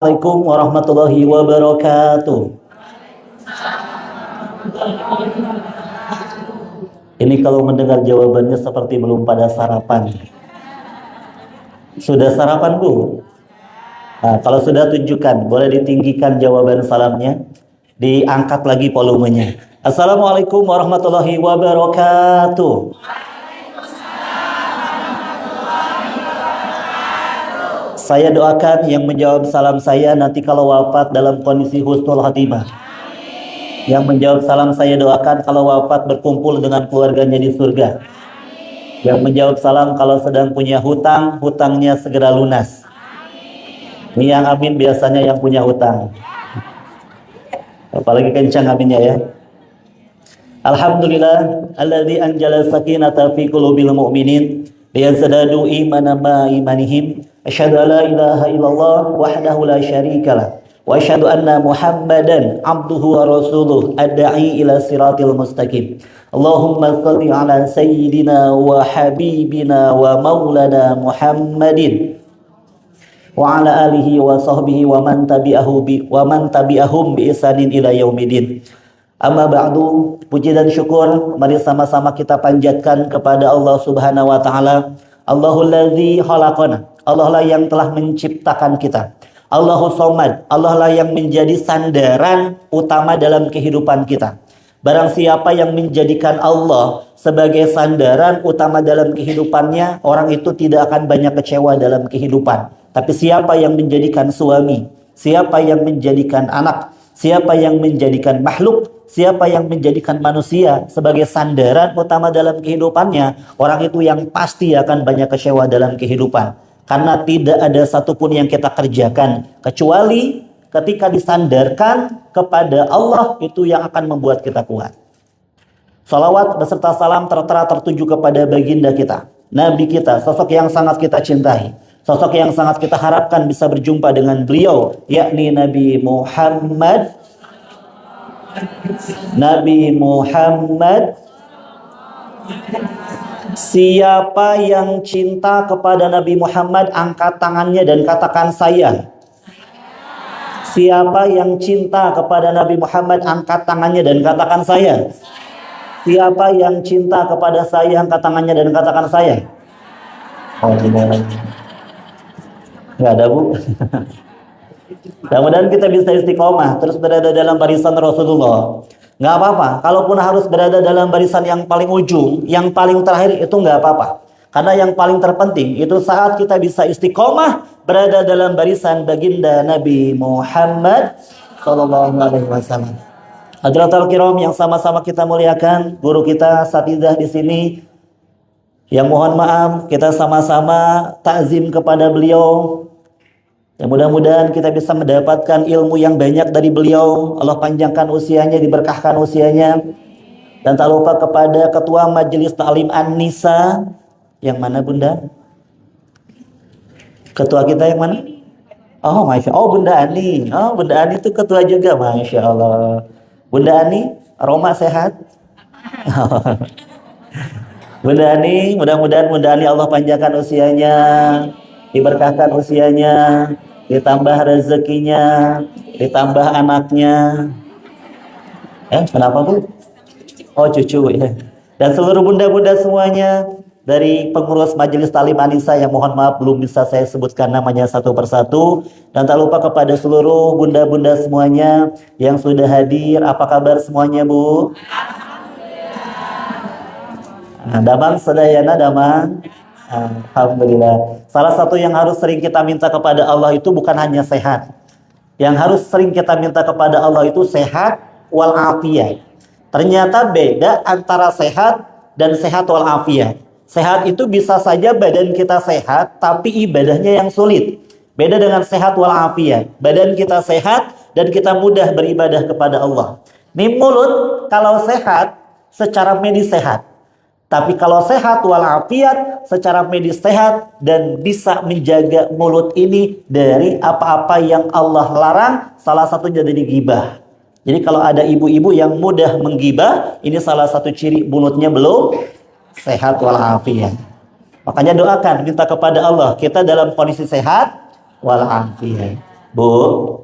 Assalamualaikum warahmatullahi wabarakatuh. Ini kalau mendengar jawabannya seperti belum pada sarapan. Sudah sarapan, Bu? Nah, kalau sudah tunjukkan, boleh ditinggikan jawaban salamnya, diangkat lagi volumenya. Assalamualaikum warahmatullahi wabarakatuh. Saya doakan yang menjawab salam saya nanti kalau wafat dalam kondisi husnul khatimah. Yang menjawab salam saya doakan kalau wafat berkumpul dengan keluarganya di surga. Yang menjawab salam kalau sedang punya hutang, hutangnya segera lunas. Ini yang amin biasanya yang punya hutang. Apalagi kencang aminnya ya. Alhamdulillah alladzi anjala sakinata fi qulubil mu'minin liyazdadu imanan ma imanihim. Asyhadu an la ilaha illallah wahdahu la syarikalah wa asyhadu anna Muhammadan abduhu wa rasuluh ad-da'i ila siratil mustaqim. Allahumma shalli ala sayyidina wa habibina wa maulana Muhammadin wa ala alihi wa sahbihi wa man tabi'ahum bi ihsanin ila yaumidin. Amma ba'du, puji dan syukur mari sama-sama kita panjatkan kepada Allah Subhanahu wa taala. Allahul ladzi khalaqana. Allah lah yang telah menciptakan kita. Allahus Somad. Allah lah yang menjadi sandaran utama dalam kehidupan kita. Barang siapa yang menjadikan Allah sebagai sandaran utama dalam kehidupannya, orang itu tidak akan banyak kecewa dalam kehidupan. Tapi siapa yang menjadikan suami, siapa yang menjadikan anak, siapa yang menjadikan makhluk, siapa yang menjadikan manusia sebagai sandaran utama dalam kehidupannya, orang itu yang pasti akan banyak kecewa dalam kehidupan. Karena tidak ada satupun yang kita kerjakan kecuali ketika disandarkan kepada Allah, itu yang akan membuat kita kuat. Salawat beserta salam tertera tertuju kepada baginda kita, Nabi kita, sosok yang sangat kita cintai, sosok yang sangat kita harapkan bisa berjumpa dengan beliau, yakni Nabi Muhammad. Nabi Muhammad. Siapa yang cinta kepada Nabi Muhammad, angkat tangannya dan katakan saya. Siapa yang cinta kepada Nabi Muhammad, angkat tangannya dan katakan saya. Siapa yang cinta kepada saya, angkat tangannya dan katakan saya. Oh, nggak ada, Bu. Mudah-mudahan kita bisa istiqomah, terus berada dalam barisan Rasulullah. Nggak apa-apa, kalaupun harus berada dalam barisan yang paling ujung, yang paling terakhir, itu nggak apa-apa. Karena yang paling terpenting itu saat kita bisa istiqomah berada dalam barisan baginda Nabi Muhammad Sallallahu Alaihi Wasallam. Hadratul Kiram yang sama-sama kita muliakan, guru kita Satidah di sini, yang mohon maaf kita sama-sama takzim kepada beliau. Ya, mudah-mudahan kita bisa mendapatkan ilmu yang banyak dari beliau. Allah panjangkan usianya, diberkahkan usianya. Dan tak lupa kepada Ketua Majelis Ta'lim An-Nisa. Yang mana, Bunda? Ketua kita yang mana? Oh, Masya Allah. Oh, Bunda Ani. Oh, Bunda Ani itu ketua juga, Masya Allah. Bunda Ani, Roma sehat? Bunda Ani, mudah-mudahan Bunda Ani Allah panjangkan usianya, diberkahkan usianya, ditambah rezekinya, ditambah anaknya. Kenapa, Bu? Oh, cucu ya. Dan seluruh bunda-bunda semuanya, dari pengurus Majelis Ta'lim An-Nisa yang mohon maaf belum bisa saya sebutkan namanya satu persatu. Dan tak lupa kepada seluruh bunda-bunda semuanya yang sudah hadir. Apa kabar semuanya, Bu? Damang sedayana damang. Alhamdulillah. Salah satu yang harus sering kita minta kepada Allah itu bukan hanya sehat. Yang harus sering kita minta kepada Allah itu sehat walafiat. Ternyata beda antara sehat dan sehat walafiat. Sehat itu bisa saja badan kita sehat, tapi ibadahnya yang sulit. Beda dengan sehat walafiat. Badan kita sehat dan kita mudah beribadah kepada Allah. Ini mulut kalau sehat, secara medis sehat. Tapi kalau sehat walafiat, secara medis sehat dan bisa menjaga mulut ini dari apa-apa yang Allah larang, salah satunya dari gibah. Jadi kalau ada ibu-ibu yang mudah menggibah, ini salah satu ciri mulutnya belum sehat walafiat. Makanya doakan, minta kepada Allah, kita dalam kondisi sehat walafiat. Bu,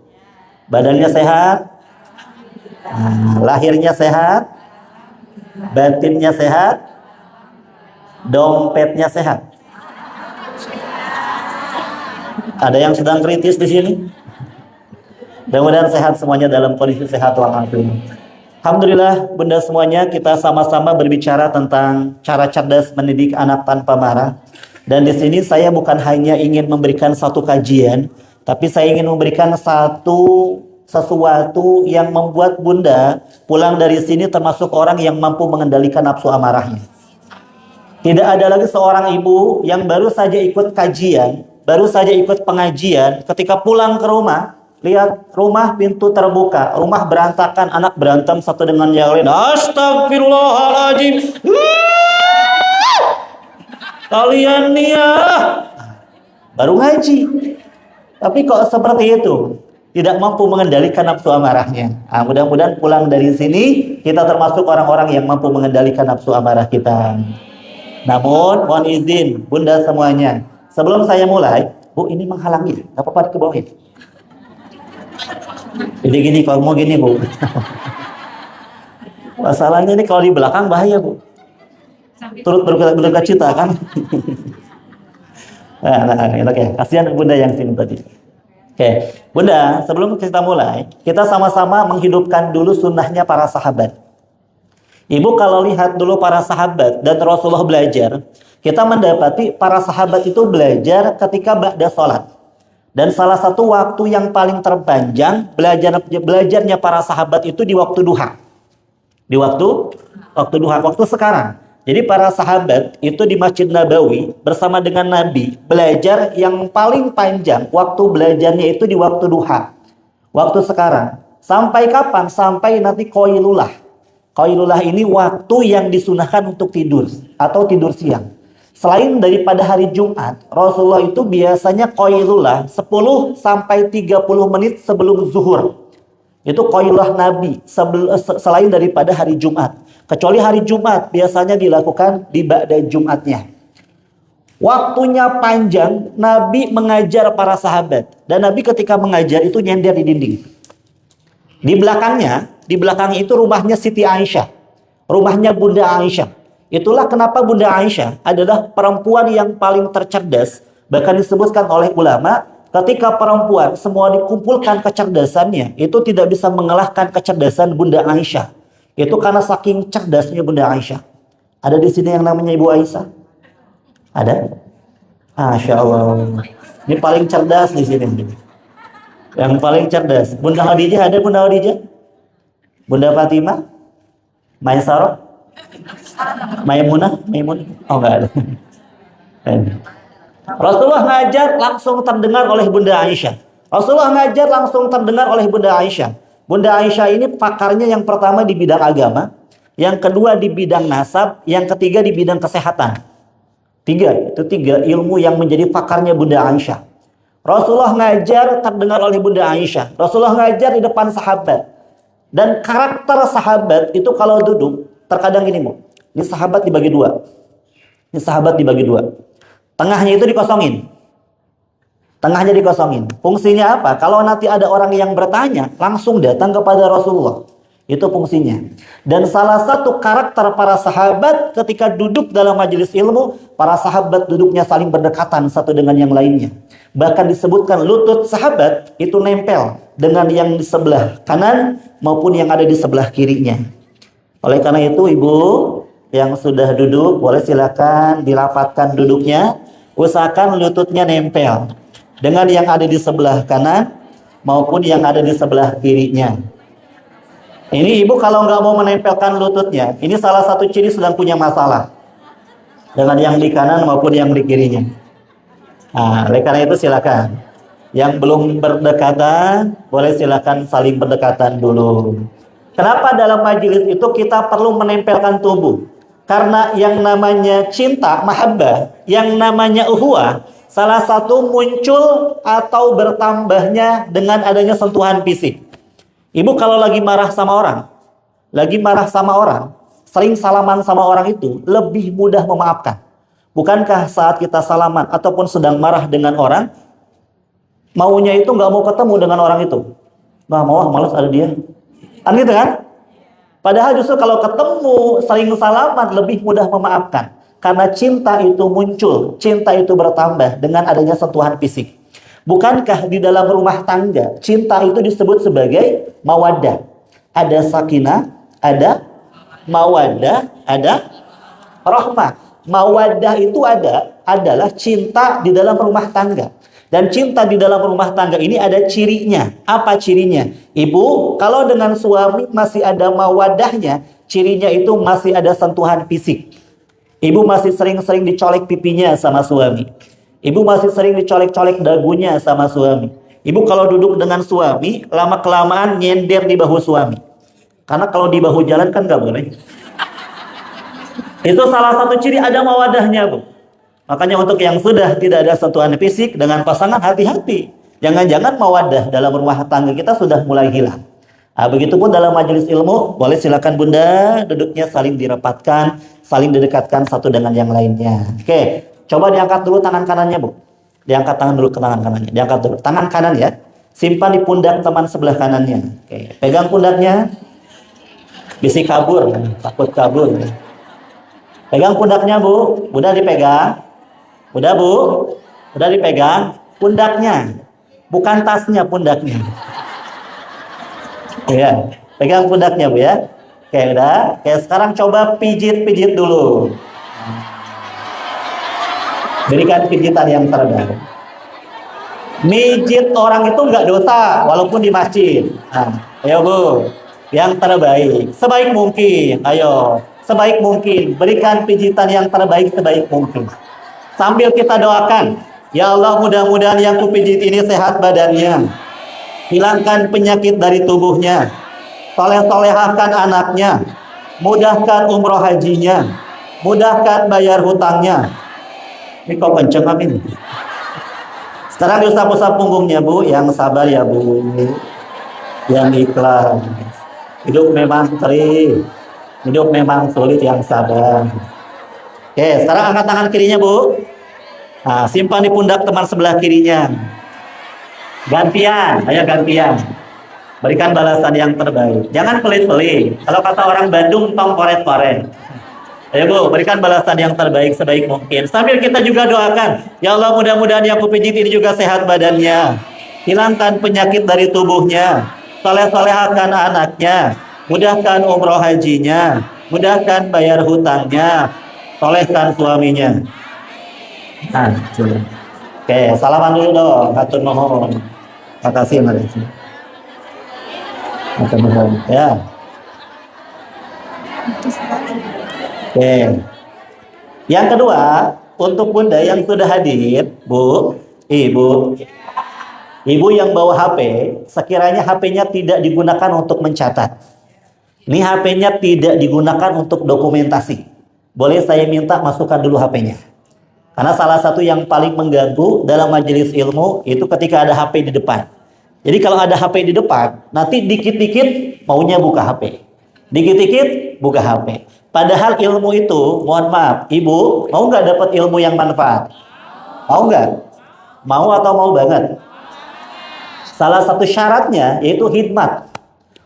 badannya sehat? Lahirnya sehat? Batinnya sehat? Dompetnya sehat? Ada yang sedang kritis di sini? Mudah-mudahan sehat semuanya, dalam kondisi sehat walafiat. Alhamdulillah, Bunda semuanya, kita sama-sama berbicara tentang cara cerdas mendidik anak tanpa marah. Dan di sini saya bukan hanya ingin memberikan satu kajian, tapi saya ingin memberikan sesuatu yang membuat Bunda pulang dari sini termasuk orang yang mampu mengendalikan nafsu amarahnya. Tidak ada lagi seorang ibu yang baru saja ikut kajian, baru saja ikut pengajian, ketika pulang ke rumah, lihat rumah pintu terbuka, rumah berantakan, anak berantem satu dengan yang lain. Astagfirullahaladzim. Kalian nih ya. Baru ngaji. Tapi kok seperti itu? Tidak mampu mengendalikan nafsu amarahnya. Mudah-mudahan pulang dari sini, kita termasuk orang-orang yang mampu mengendalikan nafsu amarah kita. Namun, mohon izin, Bunda semuanya. Sebelum saya mulai, Bu, ini menghalangi. Gak apa-apa dikebawain. Jadi gini, kalau mau gini Bu. Masalahnya ini kalau di belakang bahaya Bu. Turut berduka cita kan. Oke. Kasihan Bunda yang sini tadi. Oke, Bunda, sebelum kita mulai, kita sama-sama menghidupkan dulu sunnahnya para sahabat. Ibu kalau lihat dulu para sahabat dan Rasulullah belajar, kita mendapati para sahabat itu belajar ketika ba'da sholat. Dan salah satu waktu yang paling terpanjang belajarnya para sahabat itu di waktu duha. Di waktu duha, waktu sekarang. Jadi para sahabat itu di Masjid Nabawi bersama dengan Nabi belajar yang paling panjang, waktu belajarnya itu di waktu duha. Waktu sekarang. Sampai kapan? Sampai nanti Qailulah. Qailulah ini waktu yang disunahkan untuk tidur atau tidur siang. Selain daripada hari Jumat, Rasulullah itu biasanya Qailulah 10 sampai 30 menit sebelum zuhur. Itu Qailulah Nabi selain daripada hari Jumat. Kecuali hari Jumat biasanya dilakukan di ba'da Jumatnya. Waktunya panjang, Nabi mengajar para sahabat. Dan Nabi ketika mengajar itu nyender di dinding. Di belakangnya itu rumahnya Siti Aisyah. Rumahnya Bunda Aisyah. Itulah kenapa Bunda Aisyah adalah perempuan yang paling tercerdas. Bahkan disebutkan oleh ulama, ketika perempuan semua dikumpulkan kecerdasannya, itu tidak bisa mengalahkan kecerdasan Bunda Aisyah. Itu karena saking cerdasnya Bunda Aisyah. Ada di sini yang namanya Ibu Aisyah? Ada? Masya Allah. Ini paling cerdas di sini. Yang paling cerdas. Bunda Khadijah ada, Bunda Khadijah? Bunda Fatimah? Maisarah? Maimunah? Oh enggak ada. Rasulullah ngajar langsung terdengar oleh Bunda Aisyah. Rasulullah ngajar langsung terdengar oleh Bunda Aisyah. Bunda Aisyah ini pakarnya yang pertama di bidang agama, yang kedua di bidang nasab, yang ketiga di bidang kesehatan. Tiga ilmu yang menjadi pakarnya Bunda Aisyah. Rasulullah ngajar terdengar oleh Bunda Aisyah. Rasulullah ngajar di depan sahabat. Dan karakter sahabat itu kalau duduk, terkadang gini Bu. Ini sahabat dibagi dua. Tengahnya itu dikosongin. Fungsinya apa? Kalau nanti ada orang yang bertanya, langsung datang kepada Rasulullah. Itu fungsinya. Dan salah satu karakter para sahabat ketika duduk dalam majelis ilmu, para sahabat duduknya saling berdekatan satu dengan yang lainnya. Bahkan disebutkan lutut sahabat itu nempel dengan yang di sebelah kanan maupun yang ada di sebelah kirinya. Oleh karena itu Ibu yang sudah duduk, boleh silakan dirapatkan duduknya. Usahakan lututnya nempel dengan yang ada di sebelah kanan maupun yang ada di sebelah kirinya. Ini Ibu kalau nggak mau menempelkan lututnya, ini salah satu ciri sedang punya masalah dengan yang di kanan maupun yang di kirinya. Oleh karena itu silakan. Yang belum berdekatan, boleh silakan saling berdekatan dulu. Kenapa dalam majelis itu kita perlu menempelkan tubuh? Karena yang namanya cinta, mahabbah, yang namanya uhuwah, salah satu muncul atau bertambahnya dengan adanya sentuhan fisik. Ibu kalau lagi marah sama orang, sering salaman sama orang itu lebih mudah memaafkan. Bukankah saat kita salaman ataupun sedang marah dengan orang, maunya itu nggak mau ketemu dengan orang itu. Nggak mau, malas ada dia. Kan gitu kan? Padahal justru kalau ketemu, saling salaman, lebih mudah memaafkan. Karena cinta itu muncul, cinta itu bertambah dengan adanya sentuhan fisik. Bukankah di dalam rumah tangga, cinta itu disebut sebagai mawaddah. Ada sakinah, ada mawaddah, ada rahmah. Mawaddah itu adalah cinta di dalam rumah tangga. Dan cinta di dalam rumah tangga ini ada cirinya. Apa cirinya? Ibu, kalau dengan suami masih ada mawaddahnya, cirinya itu masih ada sentuhan fisik. Ibu masih sering-sering dicolek pipinya sama suami. Ibu masih sering dicolek-colek dagunya sama suami. Ibu kalau duduk dengan suami, lama-kelamaan nyender di bahu suami. Karena kalau di bahu jalan kan nggak boleh. Itu salah satu ciri ada mawaddahnya, Bu. Makanya untuk yang sudah tidak ada sentuhan fisik dengan pasangan, hati-hati. Jangan-jangan mawaddah dalam rumah tangga kita sudah mulai hilang. Nah, begitupun dalam majelis ilmu, boleh silakan Bunda duduknya saling dirapatkan, saling didekatkan satu dengan yang lainnya. Oke, coba diangkat dulu tangan kanannya, Bu. Diangkat tangan dulu ke tangan kanannya. Diangkat dulu. Tangan kanan ya. Simpan di pundak teman sebelah kanannya. Oke, pegang pundaknya. Bisi kabur, takut kabur. Pegang pundaknya, Bu. Bunda dipegang. Udah, Bu? Udah dipegang pundaknya. Bukan tasnya, pundaknya. Ya, pegang pundaknya, Bu ya. Oke, udah. Oke, sekarang coba pijit-pijit dulu. Berikan pijitan yang terbaik. Mijit orang itu nggak dosa, walaupun di masjid. Nah, ayo, Bu. Yang terbaik. Sebaik mungkin. Ayo. Sebaik mungkin. Berikan pijitan yang terbaik sebaik mungkin. Sambil kita doakan, ya Allah, mudah-mudahan yang kupijit ini sehat badannya, hilangkan penyakit dari tubuhnya, soleh-solehahkan anaknya, mudahkan umroh hajinya, mudahkan bayar hutangnya. Ini kok kenceng amin. Sekarang diusap-usap punggungnya, Bu, yang sabar ya, Bu, yang ikhlas. Hidup memang perih, hidup memang sulit, yang sabar. Oke, sekarang angkat tangan kirinya, Bu. Nah, simpan di pundak teman sebelah kirinya. Gantian, ayo gantian. Berikan balasan yang terbaik. Jangan pelit-pelit. Kalau kata orang Bandung, tong koret-koret. Ayo, Bu, berikan balasan yang terbaik sebaik mungkin. Sambil kita juga doakan, ya Allah, mudah-mudahan yang kupijit ini juga sehat badannya. Hilangkan penyakit dari tubuhnya. Soleh-solehahkan anaknya. Mudahkan umroh hajinya. Mudahkan bayar hutangnya. Solehkan suaminya. Nah, sudah. Oke, salaman dulu dong. Hatur nuhun. Makasih, makasih. Hatur nuhun. Ya. Oke. Yang kedua, untuk Bunda yang sudah hadir, Bu, Ibu, Ibu yang bawa HP, sekiranya HP-nya tidak digunakan untuk mencatat. Ini HP-nya tidak digunakan untuk dokumentasi. Boleh saya minta masukkan dulu HP-nya. Karena salah satu yang paling mengganggu dalam majelis ilmu itu ketika ada HP di depan. Jadi kalau ada HP di depan, nanti dikit-dikit maunya buka HP. Dikit-dikit buka HP. Padahal ilmu itu, mohon maaf, Ibu, mau nggak dapat ilmu yang manfaat? Mau nggak? Mau atau mau banget? Salah satu syaratnya yaitu khidmat.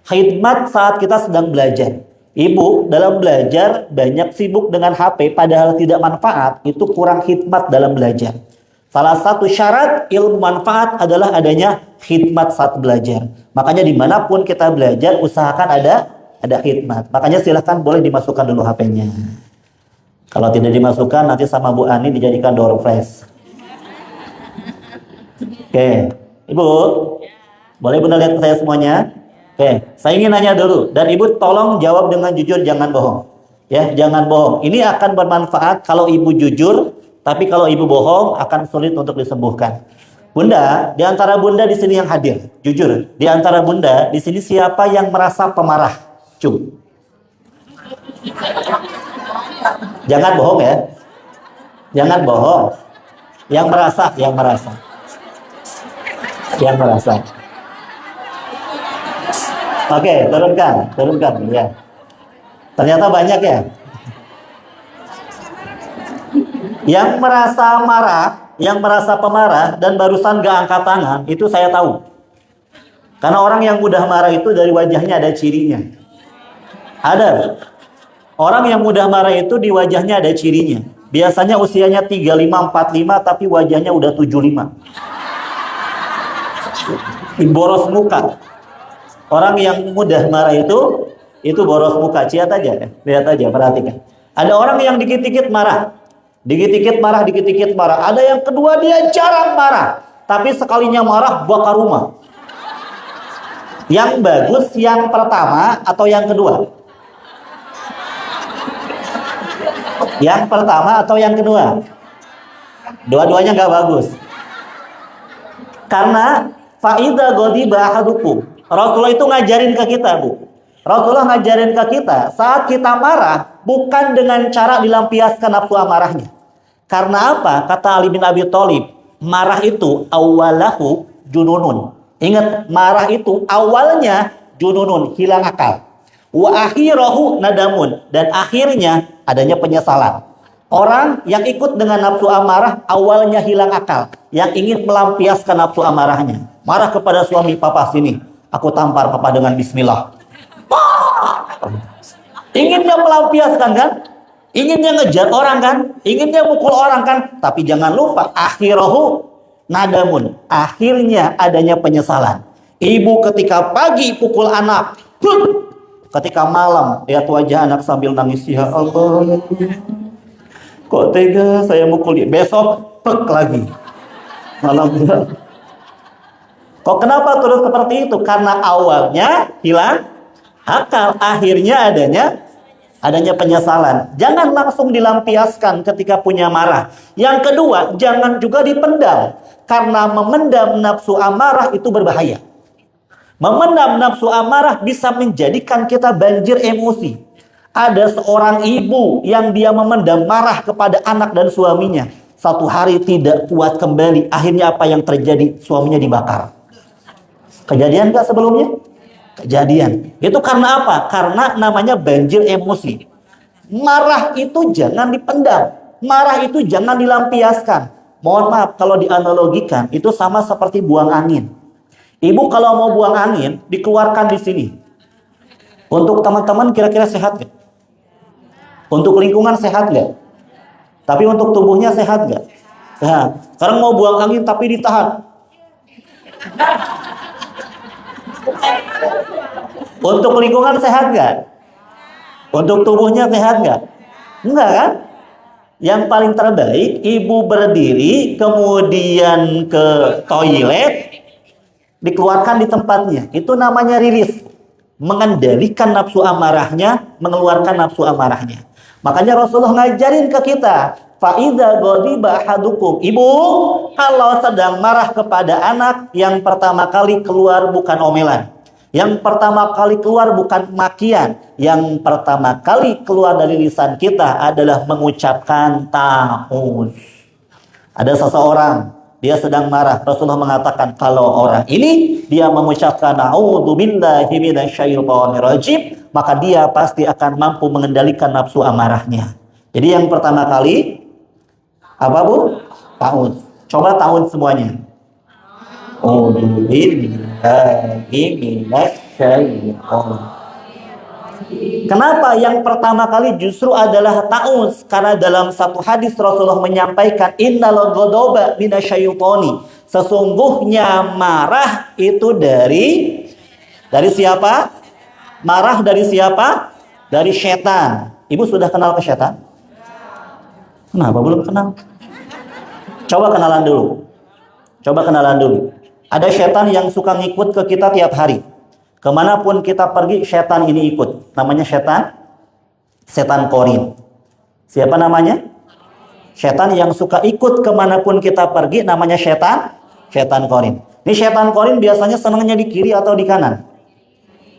Khidmat saat kita sedang belajar. Ibu dalam belajar banyak sibuk dengan HP padahal tidak manfaat, itu kurang khidmat dalam belajar. Salah satu syarat ilmu manfaat adalah adanya khidmat saat belajar. Makanya dimanapun kita belajar usahakan ada khidmat. Makanya silahkan boleh dimasukkan dulu HP-nya. Kalau tidak dimasukkan nanti sama Bu Ani dijadikan door prize. Oke, Ibu, boleh Bunda lihat saya semuanya? Oke, saya ingin nanya dulu, dan Ibu tolong jawab dengan jujur, jangan bohong. Ya, jangan bohong. Ini akan bermanfaat kalau Ibu jujur, tapi kalau Ibu bohong akan sulit untuk disembuhkan. Bunda, di antara Bunda di sini yang hadir, jujur, di antara Bunda di sini siapa yang merasa pemarah? Jangan bohong ya. Jangan bohong. Yang merasa. Yang merasa. Oke, turunkan ya. Ternyata banyak ya. Yang merasa marah yang merasa pemarah dan barusan gak angkat tangan, itu saya tahu. Karena orang yang mudah marah itu dari wajahnya ada cirinya. Ada. Orang yang mudah marah itu di wajahnya ada cirinya. Biasanya usianya 35, 45, tapi wajahnya udah 75. Boros muka. Orang yang mudah marah itu boros muka. Lihat aja, perhatikan. Ada orang yang dikit-dikit marah. Dikit-dikit marah. Ada yang kedua dia jarang marah. Tapi sekalinya marah bakar rumah. Yang bagus yang pertama atau yang kedua? Yang pertama atau yang kedua? Dua-duanya nggak bagus. Karena faida ghadiba ahadukum. Rasulullah itu ngajarin ke kita, Bu. Rasulullah ngajarin ke kita, saat kita marah, bukan dengan cara dilampiaskan nafsu amarahnya. Karena apa? Kata Ali bin Abi Thalib, marah itu awalahu jununun. Ingat, marah itu awalnya jununun, hilang akal. Wa akhirahu nadamun. Dan akhirnya adanya penyesalan. Orang yang ikut dengan nafsu amarah awalnya hilang akal. Yang ingin melampiaskan nafsu amarahnya. Marah kepada suami, papa sini, aku tampar papa dengan bismillah. Inginnya melampiaskan kan? Inginnya ngejar orang kan? Inginnya mukul orang kan? Tapi jangan lupa akhirahu nadamun. Akhirnya adanya penyesalan. Ibu ketika pagi pukul anak, ketika malam lihat wajah anak sambil nangis, ya Allah, kok tega saya mukul dia. Besok pek lagi. Malam dia. Kok kenapa terus seperti itu? Karena awalnya hilang akal, akhirnya adanya penyesalan. Jangan langsung dilampiaskan ketika punya marah. Yang kedua, jangan juga dipendam. Karena memendam nafsu amarah itu berbahaya. Memendam nafsu amarah bisa menjadikan kita banjir emosi. Ada seorang ibu yang dia memendam marah kepada anak dan suaminya. Satu hari tidak kuat kembali. Akhirnya apa yang terjadi? Suaminya dibakar. Kejadian gak sebelumnya? Kejadian. Itu karena apa? Karena namanya banjir emosi. Marah itu jangan dipendam. Marah itu jangan dilampiaskan. Mohon maaf, kalau dianalogikan, itu sama seperti buang angin. Ibu kalau mau buang angin, dikeluarkan di sini. Untuk teman-teman kira-kira sehat gak? Untuk lingkungan sehat gak? Tapi untuk tubuhnya sehat gak? Sehat. Sekarang mau buang angin tapi ditahan. Untuk lingkungan sehat gak? Untuk tubuhnya sehat gak? Enggak kan? Yang paling terbaik, ibu berdiri, kemudian ke toilet, dikeluarkan di tempatnya. Itu namanya rilis. Mengendalikan nafsu amarahnya, mengeluarkan nafsu amarahnya. Makanya Rasulullah ngajarin ke kita, faida ghadiba ahadukum. Ibu, kalau sedang marah kepada anak, yang pertama kali keluar bukan omelan. Yang pertama kali keluar bukan makian. Yang pertama kali keluar dari lisan kita adalah mengucapkan ta'uz. Ada seseorang, dia sedang marah. Rasulullah mengatakan kalau orang ini dia mengucapkan a'udzubillahi minasyaitonirrajim, maka dia pasti akan mampu mengendalikan nafsu amarahnya. Jadi yang pertama kali apa, Bu? Ta'uz. Coba ta'uz semuanya. Kenapa yang pertama kali justru adalah ta'uz? Karena dalam satu hadis Rasulullah menyampaikan innal ghadaba minasyaitoni. Sesungguhnya marah itu dari siapa? Marah dari siapa? Dari setan. Ibu sudah kenal ke setan? Kenapa belum kenal? Coba kenalan dulu. Ada setan yang suka ngikut ke kita tiap hari. Kemanapun kita pergi, setan ini ikut. Namanya setan korin. Siapa namanya? Setan yang suka ikut kemanapun kita pergi, namanya setan korin. Ini setan korin biasanya senangnya di kiri atau di kanan?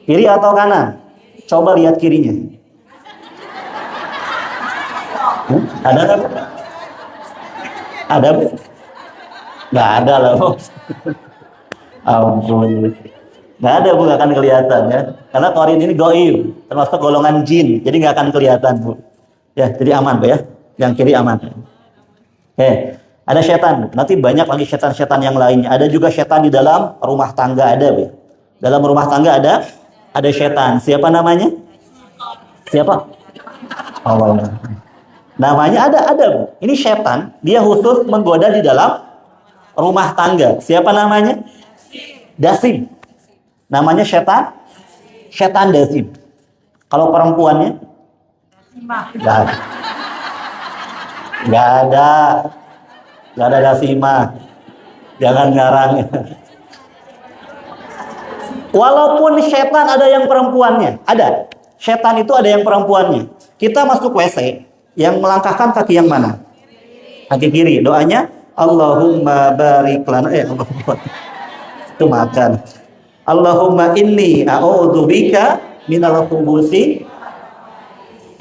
Kiri atau kanan? Coba lihat kirinya. Ada kan? Ada? Nggak ada loh. Ampun. Nggak ada, Bu, nggak akan kelihatan ya. Karena korin ini goib, termasuk golongan jin, jadi nggak akan kelihatan, Bu. Ya, jadi aman, Bu ya. Yang kiri aman. Oke. Ada setan. Nanti banyak lagi setan-setan yang lainnya. Ada juga setan di dalam rumah tangga ada, Bu. Dalam rumah tangga ada setan. Siapa namanya? Siapa? Allah. Namanya ada, Bu. Ini setan, dia khusus menggoda di dalam rumah tangga. Siapa namanya? Dasim. Namanya setan? Setan Dasim. Kalau perempuannya? Nggak ada. Nggak ada Dasimah. Jangan ngarang. Walaupun setan ada yang perempuannya. Ada. Setan itu ada yang perempuannya. Kita masuk WC, yang melangkahkan kaki yang mana? Kaki kiri. Doanya, Allahumma barik lana. Allahumma. Itu makan. Allahumma inni a'udzubika minal khubusi.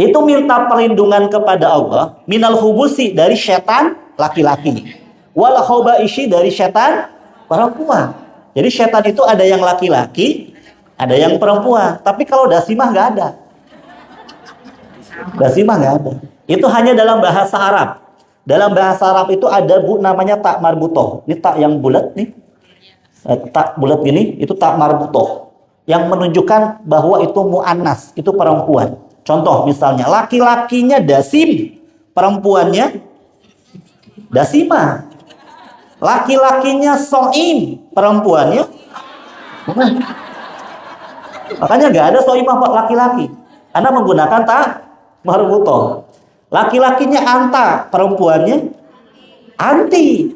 Itu minta perlindungan kepada Allah. Minal khubusi dari setan laki-laki. Wal khaba'isi dari setan perempuan. Jadi setan itu ada yang laki-laki, ada yang perempuan. Tapi kalau dasimah nggak ada. Dasimah nggak ada. Itu hanya dalam bahasa Arab. Dalam bahasa Arab itu ada, Bu, namanya tak marbutoh. Ini tak yang bulat nih. Tak bulat gini, itu tak marbutoh. Yang menunjukkan bahwa itu mu'annas, itu perempuan. Contoh misalnya, laki-lakinya dasim, perempuannya dasimah. Laki-lakinya so'im, perempuannya. Makanya nggak ada so'imah laki-laki. Karena menggunakan tak marbutoh. Laki-lakinya anta, perempuannya anti.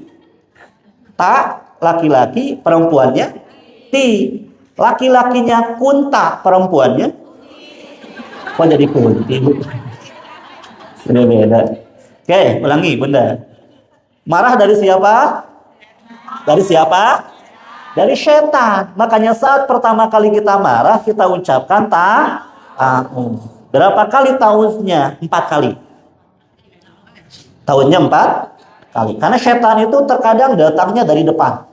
Tak laki-laki, perempuannya ti. Laki-lakinya kunta, perempuannya kok jadi kunti, Bu? Beda-beda. Oke, ulangi, Bunda. Marah dari siapa? Dari siapa? Dari setan. Makanya saat pertama kali kita marah, kita ucapkan ta'awun. Berapa kali tahunnya? 4 kali. Tahunnya 4 kali. Karena setan itu terkadang datangnya dari depan.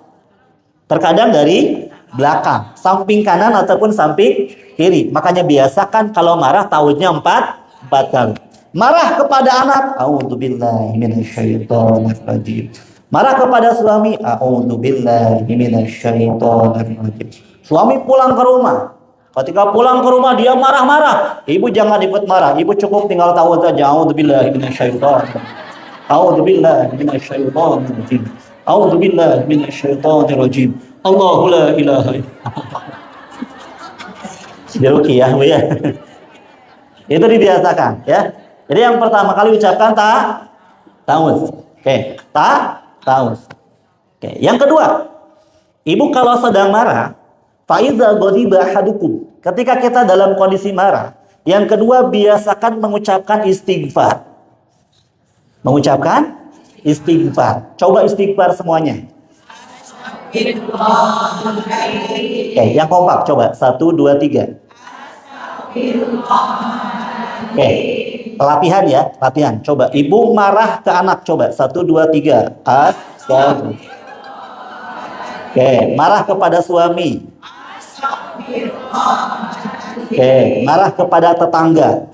Terkadang dari belakang, samping kanan ataupun samping kiri. Makanya biasakan kalau marah tahunnya 4 kali. Marah kepada anak, a'udzubillahi minasyaitonirrajim. Marah kepada suami, a'udzubillahi minasyaitonirrajim. Suami pulang ke rumah. Ketika pulang ke rumah dia marah-marah. Ibu jangan ikut marah. Ibu cukup tinggal tahu saja, a'udzubillahi minasyaitonirrajim. A'udzubillahi minasyaitonirrajim. A'udzubillahi minasyaitonirrajim. Allahu la ilaha illallah. Diruqyah, Bu, ya. Itu dibiasakan, ya. Jadi yang pertama kali ucapkan ta'awuz. Oke, ta'awuz. Oke, yang kedua, ibu kalau sedang marah, faiza ghadiba ahadukum. Ketika kita dalam kondisi marah, yang kedua biasakan mengucapkan istighfar. Mengucapkan istighfar. Coba istighfar semuanya. Oke, yang kompak coba. 1, 2, 3. Oke, latihan ya, latihan. Coba, ibu marah ke anak. Coba, 1, 2, 3. Astagfirullah. Oke, marah kepada suami. Oke, marah kepada tetangga.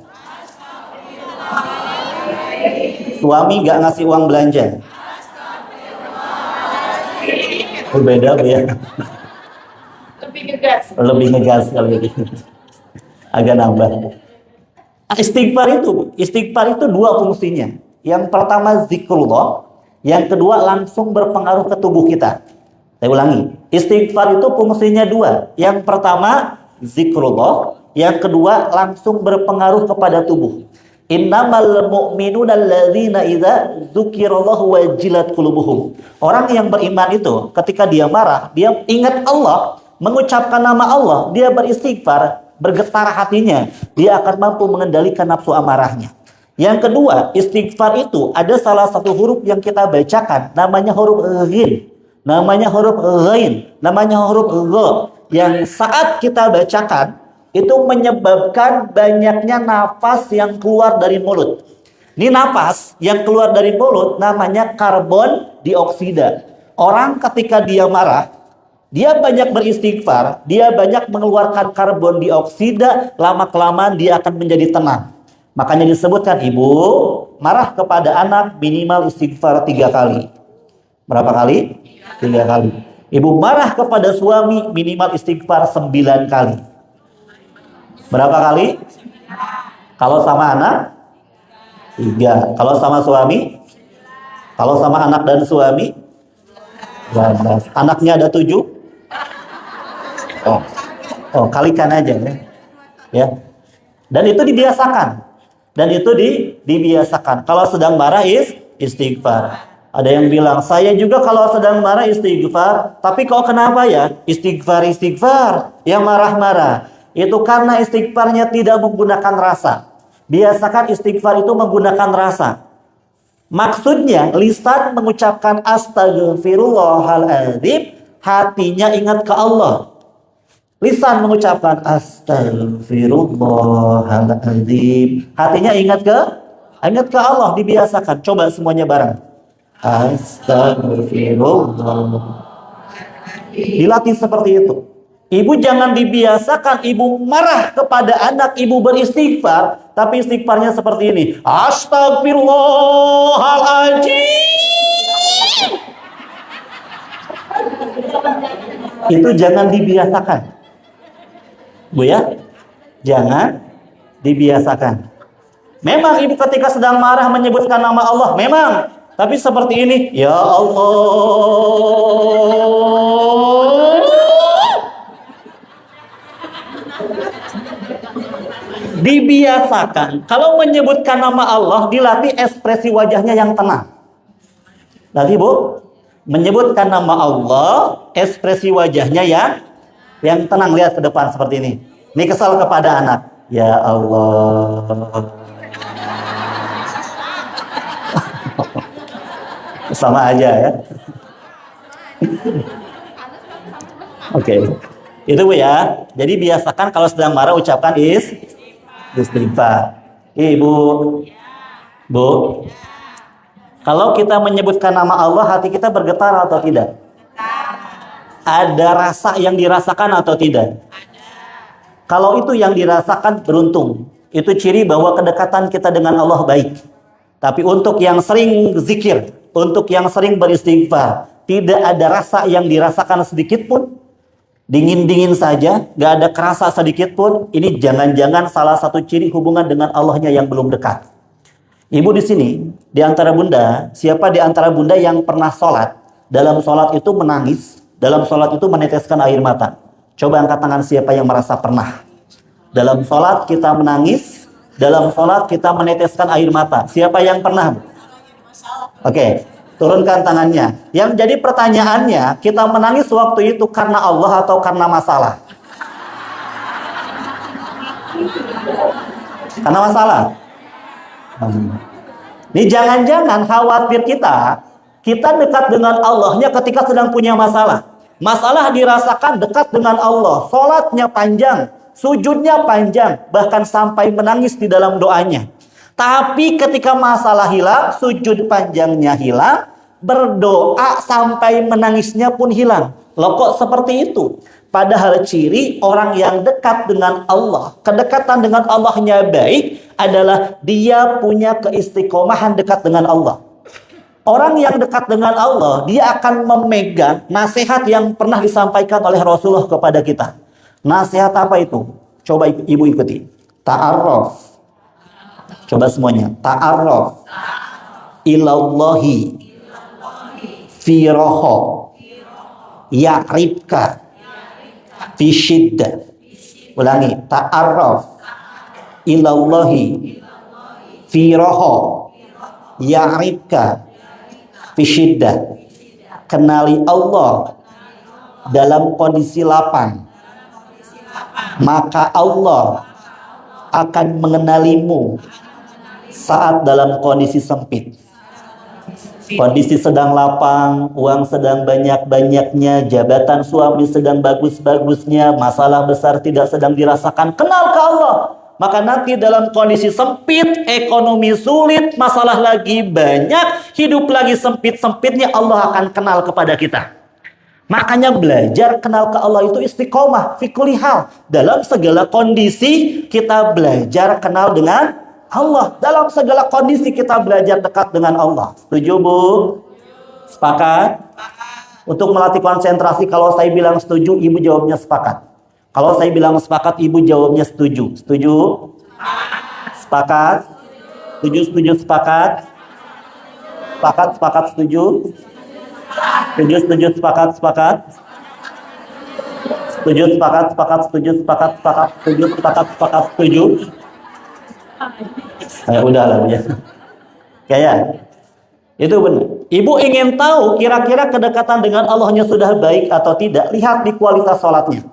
Suami nggak ngasih uang belanja. Berbeda, Bu, ya. Lebih ngegas kalau gitu. Agak nambah. Istighfar itu 2 fungsinya. Yang pertama zikrullah, yang kedua langsung berpengaruh ke tubuh kita. Saya ulangi, istighfar itu fungsinya 2. Yang pertama zikrullah, yang kedua langsung berpengaruh kepada tubuh. Innamal mu'minuna alladzina idza dzukirallahu wajilat qulubuhum. Orang yang beriman itu ketika dia marah, dia ingat Allah, mengucapkan nama Allah, dia beristighfar, bergetar hatinya, dia akan mampu mengendalikan nafsu amarahnya. Yang kedua, istighfar itu ada salah satu huruf yang kita bacakan, namanya huruf ghin, namanya huruf ghain, namanya huruf gha, yang saat kita bacakan itu menyebabkan banyaknya nafas yang keluar dari mulut. Ini nafas yang keluar dari mulut namanya karbon dioksida. Orang ketika dia marah, dia banyak beristighfar, dia banyak mengeluarkan karbon dioksida, lama-kelamaan dia akan menjadi tenang. Makanya disebutkan, ibu marah kepada anak minimal istighfar 3 kali. Berapa kali? 3 kali. Ibu marah kepada suami minimal istighfar 9 kali. Berapa kali? Kalau sama anak? 3. Kalau sama suami? Kalau sama anak dan suami? 12. Anaknya ada 7? Kalikan aja ya. Ya. Dan itu dibiasakan. Dibiasakan. Kalau sedang marah istighfar. Ada yang bilang, saya juga kalau sedang marah istighfar, tapi kok kenapa ya? Istighfar yang marah-marah. Itu karena istighfarnya tidak menggunakan rasa. Biasakan istighfar itu menggunakan rasa. Maksudnya, lisan mengucapkan astagfirullahaladzim, hatinya ingat ke Allah. Lisan mengucapkan astagfirullahaladzim, hatinya ingat ke Allah. Dibiasakan. Coba semuanya bareng. Astagfirullah. Dilatih seperti itu. Ibu jangan dibiasakan ibu marah kepada anak, ibu beristighfar, tapi istighfarnya seperti ini. Astagfirullahaladzim. Itu jangan dibiasakan. Bu ya, jangan dibiasakan. Memang ibu ketika sedang marah menyebutkan nama Allah, memang. Tapi seperti ini, ya Allah. Dibiasakan. Kalau menyebutkan nama Allah, dilatih ekspresi wajahnya yang tenang. Nanti Bu, menyebutkan nama Allah, ekspresi wajahnya yang tenang. Lihat ke depan seperti ini. Ini kesal kepada anak. Ya Allah. Sama aja ya. Oke. Itu Bu ya. Jadi biasakan kalau sedang marah ucapkan istighfar. Ibu. Bu. Kalau kita menyebutkan nama Allah, hati kita bergetar atau tidak? Ada rasa yang dirasakan atau tidak? Kalau itu yang dirasakan, beruntung. Itu ciri bahwa kedekatan kita dengan Allah baik. Tapi untuk yang sering zikir, untuk yang sering beristighfar, tidak ada rasa yang dirasakan sedikit pun, dingin-dingin saja, gak ada kerasa sedikit pun, ini jangan-jangan salah satu ciri hubungan dengan Allahnya yang belum dekat. Ibu di sini, di antara bunda, siapa di antara bunda yang pernah sholat, dalam sholat itu menangis, dalam sholat itu meneteskan air mata? Coba angkat tangan siapa yang merasa pernah. Dalam sholat kita menangis, dalam sholat kita meneteskan air mata. Siapa yang pernah? Oke, turunkan tangannya. Yang jadi pertanyaannya, kita menangis waktu itu karena Allah atau karena masalah? Karena masalah. Ini jangan-jangan khawatir kita dekat dengan Allahnya ketika sedang punya masalah. Masalah dirasakan dekat dengan Allah. Sholatnya panjang, sujudnya panjang, bahkan sampai menangis di dalam doanya. Tapi ketika masalah hilang, sujud panjangnya hilang, berdoa sampai menangisnya pun hilang. Loh kok seperti itu? Padahal ciri orang yang dekat dengan Allah, kedekatan dengan Allahnya baik, adalah dia punya keistiqomahan dekat dengan Allah. Orang yang dekat dengan Allah, dia akan memegang nasihat yang pernah disampaikan oleh Rasulullah kepada kita. Nasihat apa itu? Coba ibu ikuti. Ta'arraf. Coba semuanya. Ta'arraf ilallahi fi roho ya'ribka fi syiddah. Ulangi. Ta'arraf ilallahi fi roho ya'ribka fi syiddah. Kenali Allah dalam kondisi lapang, maka Allah akan mengenalimu saat dalam kondisi sempit. Kondisi sedang lapang, uang sedang banyak-banyaknya, jabatan suami sedang bagus-bagusnya, masalah besar tidak sedang dirasakan. Kenal ke Allah. Maka nanti dalam kondisi sempit, ekonomi sulit, masalah lagi banyak, hidup lagi sempit-sempitnya, Allah akan kenal kepada kita. Makanya belajar kenal ke Allah itu istiqomah, fi kulli hal. Dalam segala kondisi kita belajar kenal dengan Allah. Dalam segala kondisi kita belajar dekat dengan Allah. Setuju Bu? Sepakat? Untuk melatih konsentrasi, kalau saya bilang setuju, ibu jawabnya sepakat. Kalau saya bilang sepakat, ibu jawabnya setuju. Setuju? Sepakat? Setuju, setuju, sepakat? Sepakat, sepakat, setuju? Setuju, setuju, sepakat, sepakat? Setuju, sepakat, sepakat, setuju, sepakat, sepakat, setuju, sepakat, sepakat, setuju? Udahlah ya. Kayak itu benar. Ibu ingin tahu kira-kira kedekatan dengan Allahnya sudah baik atau tidak? Lihat di kualitas sholatnya.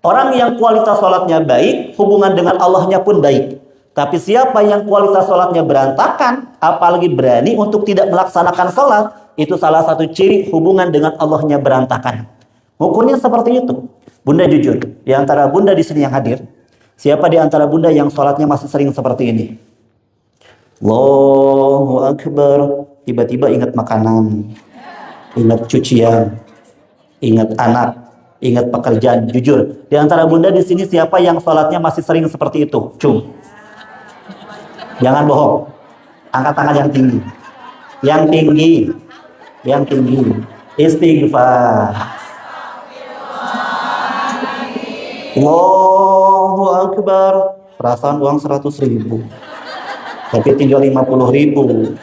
Orang yang kualitas sholatnya baik, hubungan dengan Allahnya pun baik. Tapi siapa yang kualitas sholatnya berantakan, apalagi berani untuk tidak melaksanakan sholat, itu salah satu ciri hubungan dengan Allahnya berantakan. Ukurnya seperti itu. Bunda jujur, di antara bunda di sini yang hadir, siapa di antara bunda yang sholatnya masih sering seperti ini? Allahu Akbar. Tiba-tiba ingat makanan, ingat cucian, ingat anak, ingat pekerjaan. Jujur, di antara bunda di sini siapa yang sholatnya masih sering seperti itu? Jangan bohong. Angkat tangan yang tinggi. Yang tinggi. Yang tinggi. Istighfar. Allahu Akbar. Perasaan uang 100.000. Tapi tinggal 50.000.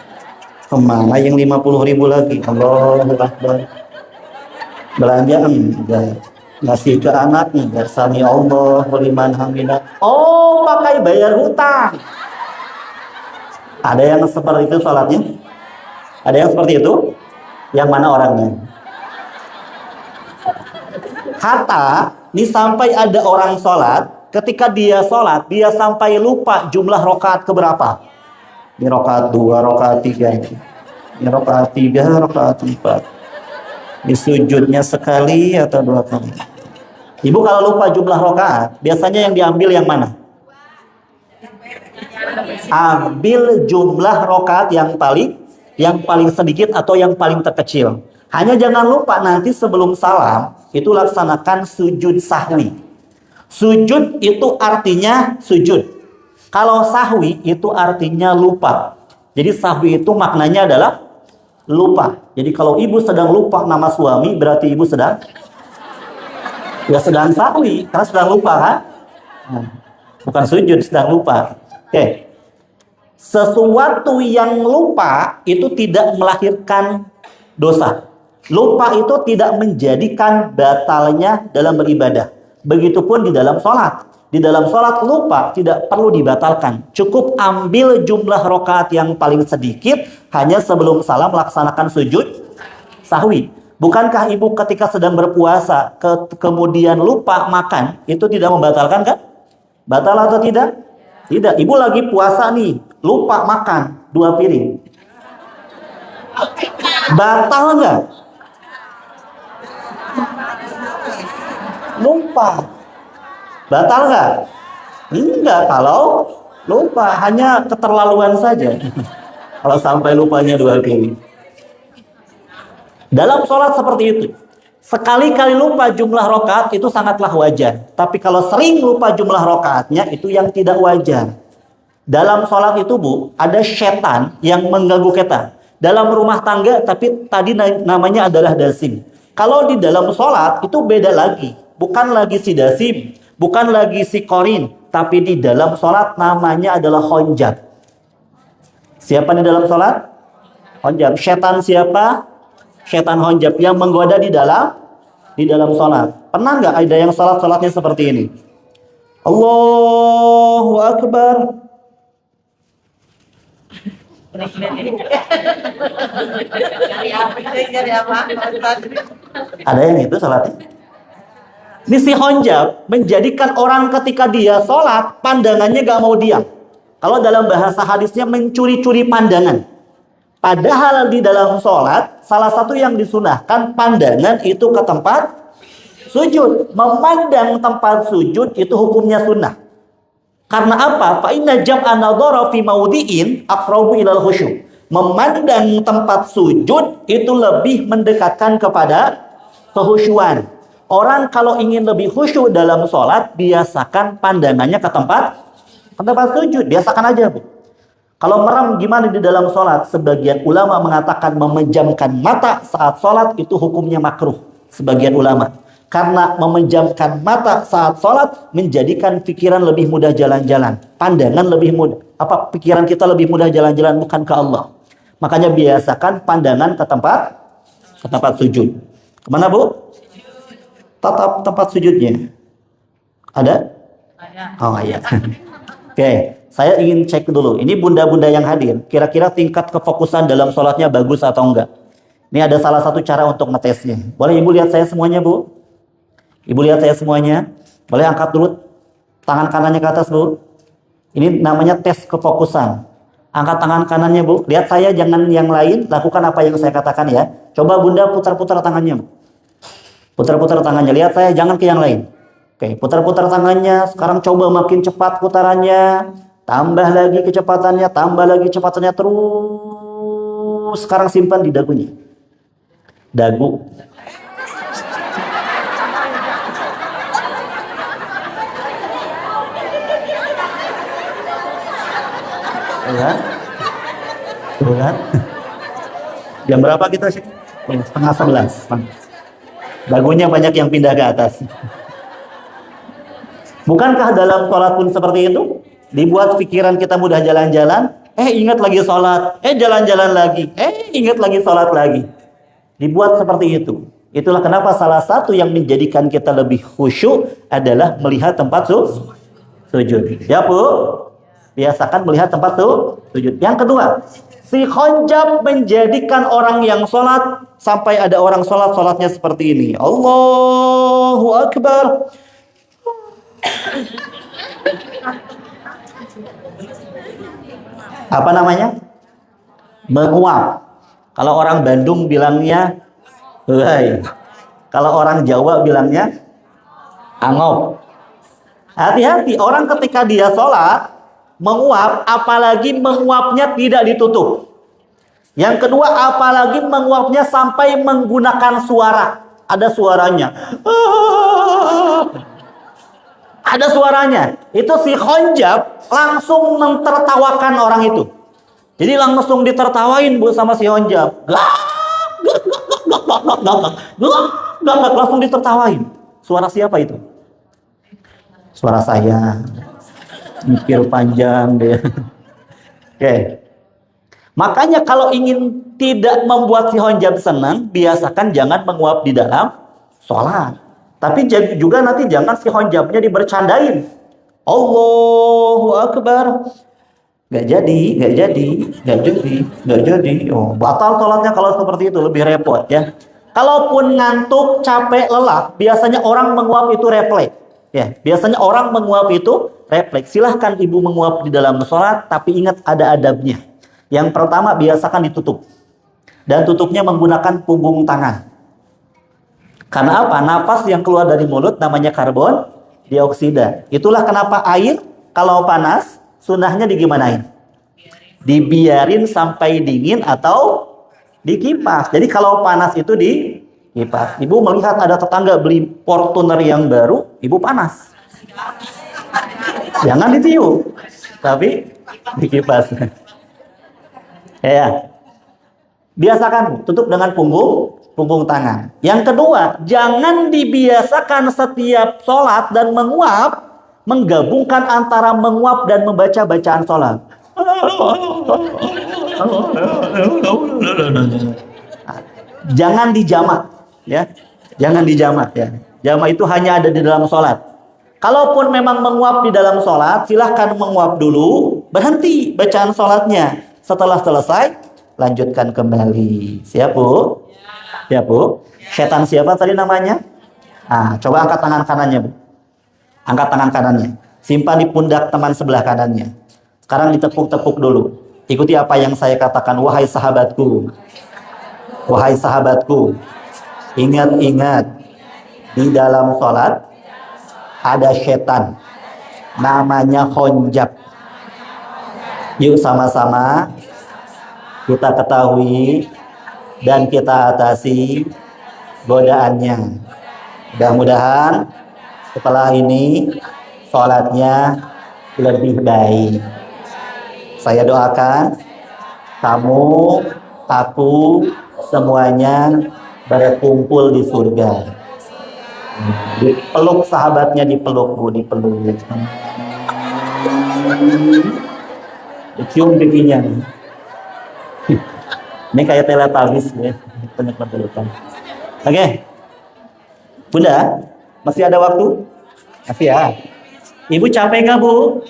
Kemana yang 50.000 lagi? Allahu Akbar. Belanja enggak. Ngasih ke anak enggak. Sami Allah liman hamidah. Oh, pakai bayar hutang. Ada yang seperti itu sholatnya? Ada yang seperti itu? Yang mana orangnya? Kata, ini sampai ada orang sholat, ketika dia sholat, dia sampai lupa jumlah rokaat keberapa. Ini rokaat 2, rokaat 3. Ini rokaat 3, rokaat 4. Ini sujudnya sekali atau 2 kali. Ibu kalau lupa jumlah rokaat, biasanya yang diambil yang mana? Ambil jumlah rokaat yang paling sedikit atau yang paling terkecil. Hanya jangan lupa nanti sebelum salam itu laksanakan sujud sahwi. Sujud itu artinya sujud. Kalau sahwi itu artinya lupa. Jadi sahwi itu maknanya adalah lupa. Jadi kalau ibu sedang lupa nama suami, berarti ibu sedang sahwi, karena sedang lupa kan? Bukan sujud, sedang lupa. Oke. Sesuatu yang lupa itu tidak melahirkan dosa. Lupa itu tidak menjadikan batalnya dalam beribadah. Begitupun di dalam sholat. Di dalam sholat lupa tidak perlu dibatalkan. Cukup ambil jumlah rokaat yang paling sedikit, hanya sebelum salam laksanakan sujud sahwi. Bukankah ibu ketika sedang berpuasa kemudian lupa makan, itu tidak membatalkan kan? Batal atau tidak? Tidak. Ibu lagi puasa nih, lupa makan 2 piring. Batal nggak? Lupa. Batal nggak? Enggak, kalau lupa. Hanya keterlaluan saja. Kalau sampai lupanya 2 kali. Dalam sholat seperti itu. Sekali-kali lupa jumlah rokaat itu sangatlah wajar. Tapi kalau sering lupa jumlah rokaatnya itu yang tidak wajar. Dalam sholat itu Bu, ada setan yang mengganggu kita. Dalam rumah tangga, tapi tadi namanya adalah dasim. Kalau di dalam sholat itu beda lagi. Bukan lagi si dasim, bukan lagi si korin. Tapi di dalam sholat namanya adalah honjab. Siapa di dalam sholat? Honjab. Setan siapa? Setan honjab yang menggoda di dalam sholat. Pernah nggak ada yang sholatnya seperti ini? Allahu Akbar. Ada yang itu sholatnya? Ini si honjab menjadikan orang ketika dia sholat pandangannya gak mau diam. Kalau dalam bahasa hadisnya mencuri-curi pandangan. Padahal di dalam sholat, salah satu yang disunahkan pandangan itu ke tempat sujud. Memandang tempat sujud itu hukumnya sunnah. Karena apa? Fa inna jam'an nadhara fi mawdi'in aqrabu ilal khusyuk. Memandang tempat sujud itu lebih mendekatkan kepada kehusyuan. Orang kalau ingin lebih khusyuk dalam sholat, biasakan pandangannya ke tempat sujud. Biasakan aja Bu. Kalau merem gimana di dalam sholat? Sebagian ulama mengatakan memejamkan mata saat sholat itu hukumnya makruh. Sebagian ulama. Karena memejamkan mata saat sholat menjadikan pikiran lebih mudah jalan-jalan. Pandangan lebih mudah. Pikiran kita lebih mudah jalan-jalan bukan ke Allah. Makanya biasakan pandangan ke tempat sujud. Kemana Bu? Tetap tempat sujudnya. Ada? Oh iya. Oke, saya ingin cek dulu. Ini bunda-bunda yang hadir. Kira-kira tingkat kefokusan dalam sholatnya bagus atau enggak? Ini ada salah satu cara untuk ngetesnya. Boleh Ibu lihat saya semuanya Bu? Ibu lihat saya semuanya. Boleh angkat dulu tangan kanannya ke atas Bu. Ini namanya tes kefokusan. Angkat tangan kanannya Bu. Lihat saya, jangan yang lain. Lakukan apa yang saya katakan ya. Coba Bunda putar-putar tangannya Bu. Putar-putar tangannya. Lihat saya, jangan ke yang lain. Oke, putar-putar tangannya. Sekarang coba makin cepat putarannya. Tambah lagi kecepatannya. Tambah lagi kecepatannya terus. Sekarang simpan di dagunya. Dagu. Bulan. Jam berapa kita sih? 10:30. Dagunya banyak yang pindah ke atas. Bukankah dalam sholat pun seperti itu? Dibuat pikiran kita mudah jalan-jalan. Ingat lagi sholat. Jalan-jalan lagi. Ingat lagi sholat lagi. Dibuat seperti itu. Itulah kenapa salah satu yang menjadikan kita lebih khusyuk adalah melihat tempat sujud. Ya Bu? Biasakan melihat tempat sujud. Yang kedua, si khonjab menjadikan orang yang sholat sampai ada orang sholatnya seperti ini. Allahu Akbar. Apa namanya? Menguap. Kalau orang Bandung bilangnya hei. Kalau orang Jawa bilangnya angop. Hati-hati, orang ketika dia sholat menguap, apalagi menguapnya tidak ditutup. Yang kedua, apalagi menguapnya sampai menggunakan suara. Ada suaranya. Ada suaranya. Itu si khonjab langsung mentertawakan orang itu. Jadi langsung ditertawain Bu sama si khonjab. Langsung ditertawain. Suara siapa itu? Suara saya. Mikir panjang deh. Oke. Makanya kalau ingin tidak membuat si khonjab senang, biasakan jangan menguap di dalam sholat. Tapi juga nanti jangan si khonjabnya dibercandain. Allahu Akbar. Gak jadi. Oh, batal sholatnya kalau seperti itu, lebih repot ya. Kalaupun ngantuk, capek, lelah, biasanya orang menguap itu refleks. Ya, biasanya orang menguap itu refleks. Silahkan Ibu menguap di dalam sholat, tapi ingat ada adabnya. Yang pertama, biasakan ditutup. Dan tutupnya menggunakan punggung tangan. Karena apa? Nafas yang keluar dari mulut namanya karbon dioksida. Itulah kenapa air kalau panas, sunahnya digimanain? Dibiarin sampai dingin atau dikipas. Jadi kalau panas itu dikipas. Ibu melihat ada tetangga beli Fortuner yang baru, Ibu panas. Jangan ditiup, tapi dikipas. Ya. Biasakan tutup dengan punggung tangan. Yang kedua, jangan dibiasakan setiap sholat dan menguap, menggabungkan antara menguap dan membaca bacaan sholat. Jangan dijamak, ya. Jangan dijamak, ya. Jamak itu hanya ada di dalam sholat. Kalaupun memang menguap di dalam sholat, silahkan menguap dulu, berhenti bacaan sholatnya. Setelah selesai, lanjutkan kembali. Siap Bu? Ya Bu. Setan siapa tadi namanya? Coba angkat tangan kanannya Bu. Angkat tangan kanannya. Simpan di pundak teman sebelah kanannya. Sekarang ditepuk-tepuk dulu. Ikuti apa yang saya katakan. Wahai sahabatku. Wahai sahabatku. Ingat-ingat. Di dalam sholat ada setan. Namanya khonjab. Yuk sama-sama kita ketahui dan kita atasi godaannya. Mudah-mudahan setelah ini sholatnya lebih baik. Saya doakan kamu, aku, semuanya berkumpul di surga. Dipeluk sahabatnya, dipeluk Bu, dipeluk. Dicium pipinya. Ini kayak teletabis ya, pelukan. Oke. Bunda, masih ada waktu? Masih ya. Ibu capek nggak Bu?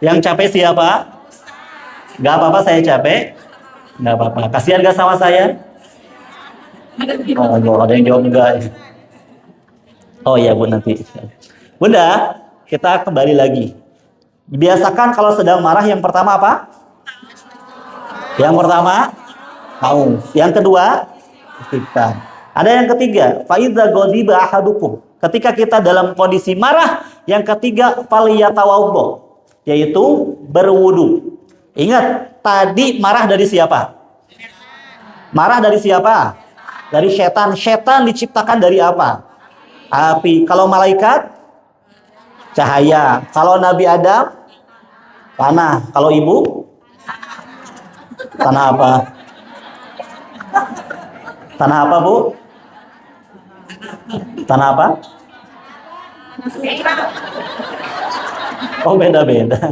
Yang capek siapa? Nggak apa-apa, saya capek. Nggak apa-apa. Kasihan nggak sama saya? Oh, ada yang jawab enggak. Oh iya Bu, nanti. Bunda, kita kembali lagi. Biasakan kalau sedang marah yang pertama apa? Yang pertama, mau. Yang kedua, istighfar. Ada yang ketiga, faidza ghadiba ahadukum. Ketika kita dalam kondisi marah, yang ketiga falyatawaddo, yaitu berwudu. Ingat, tadi marah dari siapa? Marah dari siapa? Dari setan. Setan diciptakan dari apa? Api. Kalau malaikat, cahaya. Kalau Nabi Adam, tanah. Kalau ibu, tanah apa? Tanah apa Bu? Tanah apa? Oh, beda-beda.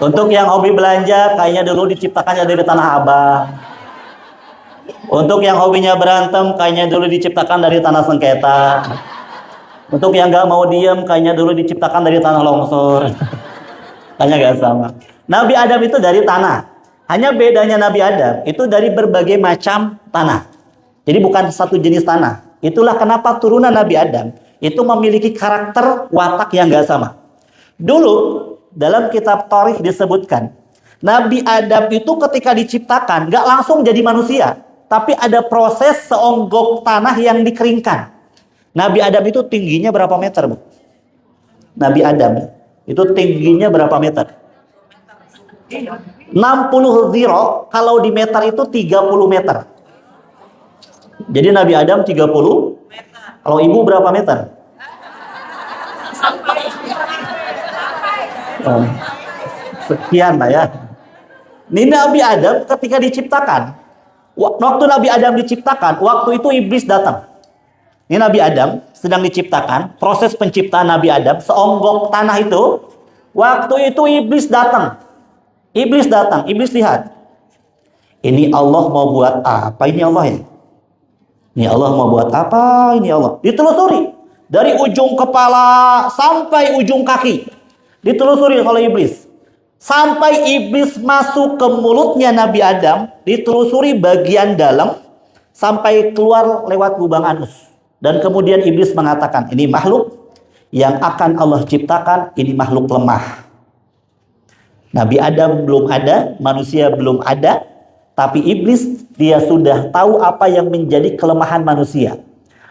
Untuk yang hobi belanja, kayaknya dulu diciptakannya dari tanah Abang. Untuk yang hobinya berantem, kayaknya dulu diciptakan dari tanah sengketa. Untuk yang nggak mau diem, kayaknya dulu diciptakan dari tanah longsor. Kayaknya nggak sama. Nabi Adam itu dari tanah. Hanya bedanya Nabi Adam itu dari berbagai macam tanah. Jadi bukan satu jenis tanah. Itulah kenapa turunan Nabi Adam itu memiliki karakter watak yang nggak sama. Dulu dalam kitab Tharikh disebutkan, Nabi Adam itu ketika diciptakan nggak langsung jadi manusia. Tapi ada proses seonggok tanah yang dikeringkan. Nabi Adam itu tingginya berapa meter, Bu? Nabi Adam itu tingginya berapa meter? 60 ziro, kalau di meter itu 30 meter. Jadi Nabi Adam 30 meter. Kalau ibu berapa meter? Oh, sekian lah ya. Ini Nabi Adam ketika diciptakan. Waktu Nabi Adam diciptakan, waktu itu iblis datang. Ini Nabi Adam sedang diciptakan, proses penciptaan Nabi Adam, seonggok tanah itu, waktu itu iblis datang. Iblis datang, iblis lihat. Ini Allah mau buat apa? Ini Allah ya? Ini Allah mau buat apa? Ini Allah. Ditelusuri. Dari ujung kepala sampai ujung kaki. Ditelusuri oleh iblis. Sampai iblis masuk ke mulutnya Nabi Adam, ditelusuri bagian dalam, sampai keluar lewat lubang anus. Dan kemudian iblis mengatakan, ini makhluk yang akan Allah ciptakan, ini makhluk lemah. Nabi Adam belum ada, manusia belum ada, tapi iblis dia sudah tahu apa yang menjadi kelemahan manusia.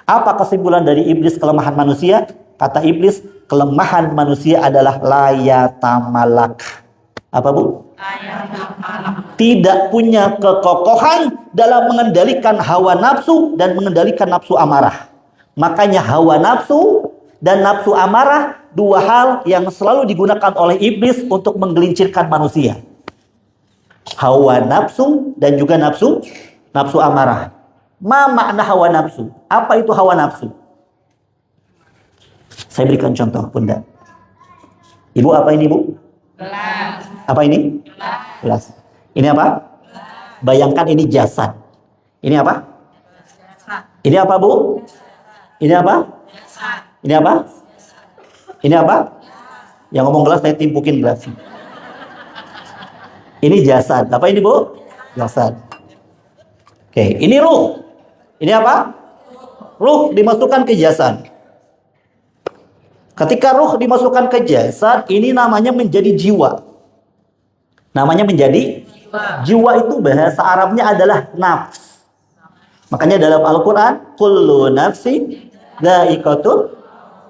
Apa kesimpulan dari iblis kelemahan manusia? Kata iblis, kelemahan manusia adalah layatamalak. Apa Bu? Tidak punya kekokohan dalam mengendalikan hawa nafsu dan mengendalikan nafsu amarah. Makanya hawa nafsu dan nafsu amarah dua hal yang selalu digunakan oleh iblis untuk menggelincirkan manusia. Hawa nafsu dan juga nafsu amarah. Ma makna hawa nafsu? Apa itu hawa nafsu? Saya berikan contoh, Bunda. Ibu apa ini, Bu? Gelas. Apa ini? Gelas. Ini apa? Bayangkan ini jasad. Ini apa? Ini apa, Bu? Ini apa? Ini apa? Ini apa? Yang ngomong gelas saya timpukin gelas. Ini jasad. Apa ini, Bu? Jasad. Oke, ini ruh. Ini apa? Ruh dimasukkan ke jasad. Ketika ruh dimasukkan ke jasad, ini namanya menjadi jiwa. Namanya menjadi jiwa itu bahasa Arabnya adalah nafs. Makanya dalam Al-Quran, kullu nafsi dha'iqatul,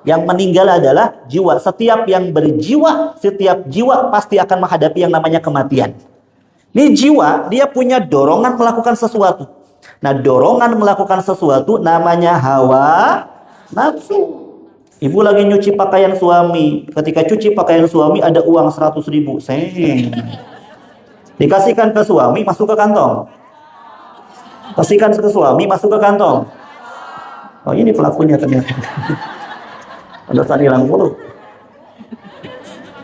yang meninggal adalah jiwa. Setiap yang berjiwa, setiap jiwa pasti akan menghadapi yang namanya kematian. Ini jiwa, dia punya dorongan melakukan sesuatu. Nah, dorongan melakukan sesuatu namanya hawa nafsu. Ibu lagi nyuci pakaian suami. Ketika cuci pakaian suami ada uang 100.000. Dikasihkan ke suami, masuk ke kantong. Kasihkan ke suami, masuk ke kantong. Oh, ini pelakunya ternyata. Ada tadi hilang mulu.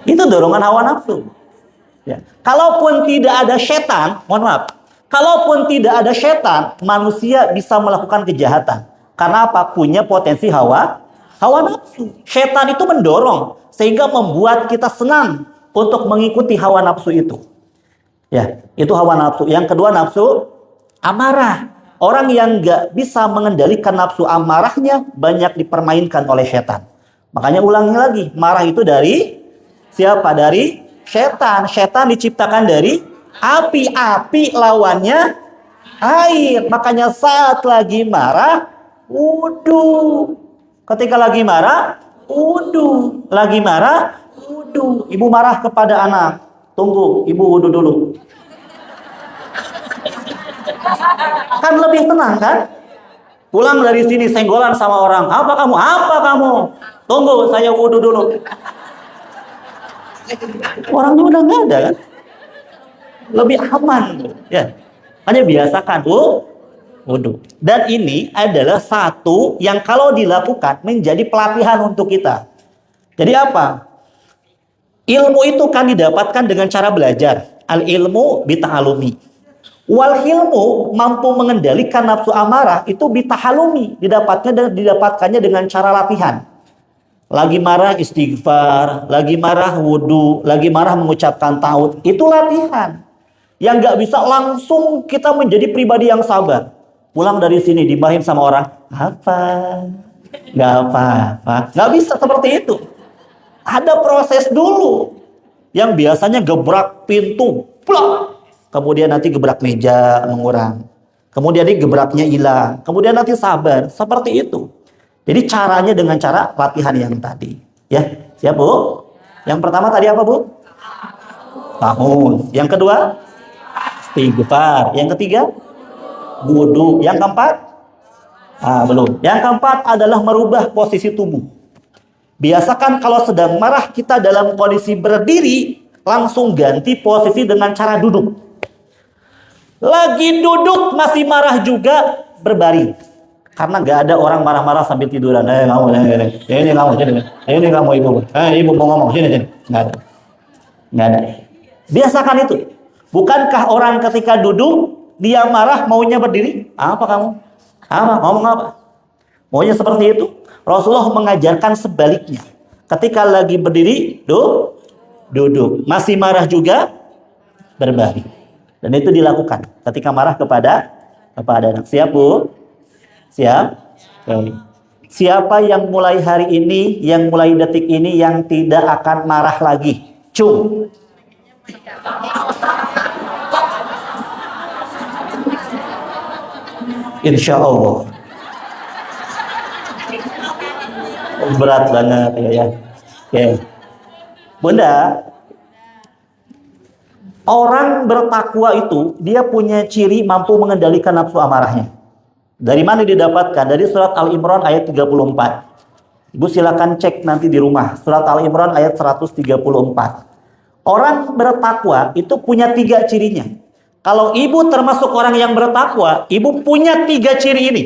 Itu dorongan hawa nafsu. Ya. Kalaupun tidak ada setan, mohon maaf. Kalaupun tidak ada setan, manusia bisa melakukan kejahatan. Karena apa? Punya potensi hawa nafsu. Setan itu mendorong sehingga membuat kita senang untuk mengikuti hawa nafsu itu. Ya, itu hawa nafsu. Yang kedua nafsu amarah. Orang yang nggak bisa mengendalikan nafsu amarahnya banyak dipermainkan oleh setan. Makanya ulangi lagi, marah itu dari siapa? Dari setan. Setan diciptakan dari api. Api lawannya air. Makanya saat lagi marah, wudu. Ketika lagi marah, wudu. Lagi marah, wudu. Ibu marah kepada anak. Tunggu, ibu wudu dulu. Kan lebih tenang kan? Pulang dari sini senggolan sama orang. Apa kamu? Apa kamu? Tunggu, saya wudu dulu. Orangnya udah nggak ada kan? Lebih aman. Ya. Hanya biasakan wudu. Dan ini adalah satu yang kalau dilakukan menjadi pelatihan untuk kita. Jadi apa? Ilmu itu kan didapatkan dengan cara belajar. Al-ilmu bita'alumi. Wal ilmu mampu mengendalikan nafsu amarah itu bitahalumi, didapatkannya dengan cara latihan. Lagi marah istighfar, lagi marah wudu, lagi marah mengucapkan tauhid, itu latihan. Yang nggak bisa langsung kita menjadi pribadi yang sabar. Pulang dari sini dimarahin sama orang, nggak apa-apa, nggak bisa seperti itu. Ada proses dulu. Yang biasanya gebrak pintu, plak. Kemudian nanti gebrak meja mengurang. Kemudian nanti gebraknya hilang. Kemudian nanti sabar. Seperti itu. Jadi caranya dengan cara latihan yang tadi. Ya, siap Bu? Yang pertama tadi apa Bu? Tahun. Yang kedua? Istighfar. Yang ketiga? Wudu. Yang keempat? Belum. Yang keempat adalah merubah posisi tubuh. Biasakan kalau sedang marah kita dalam kondisi berdiri, langsung ganti posisi dengan cara duduk. Lagi duduk masih marah juga, berbaring. Karena nggak ada orang marah-marah sambil tiduran. Ini kamu ibu. Ibu mau ngomong sini. Nggak ada. Biasakan itu. Bukankah orang ketika duduk dia marah maunya berdiri? Apa kamu? Ngomong apa? Maunya seperti itu. Rasulullah mengajarkan sebaliknya. Ketika lagi berdiri, duduk. Masih marah juga, berbaring. Dan itu dilakukan ketika marah kepada anak. Siap Bu? Siap? Okay. Siapa yang mulai hari ini, yang mulai detik ini yang tidak akan marah lagi? Cung. Insya Allah. Berat banget ya. Oke. Bunda, orang bertakwa itu dia punya ciri mampu mengendalikan nafsu amarahnya. Dari mana didapatkan? Dari surat Al-Imran ayat 34. Ibu silakan cek nanti di rumah. Surat Al-Imran ayat 134. Orang bertakwa itu punya 3 cirinya. Kalau ibu termasuk orang yang bertakwa, ibu punya 3 ciri ini.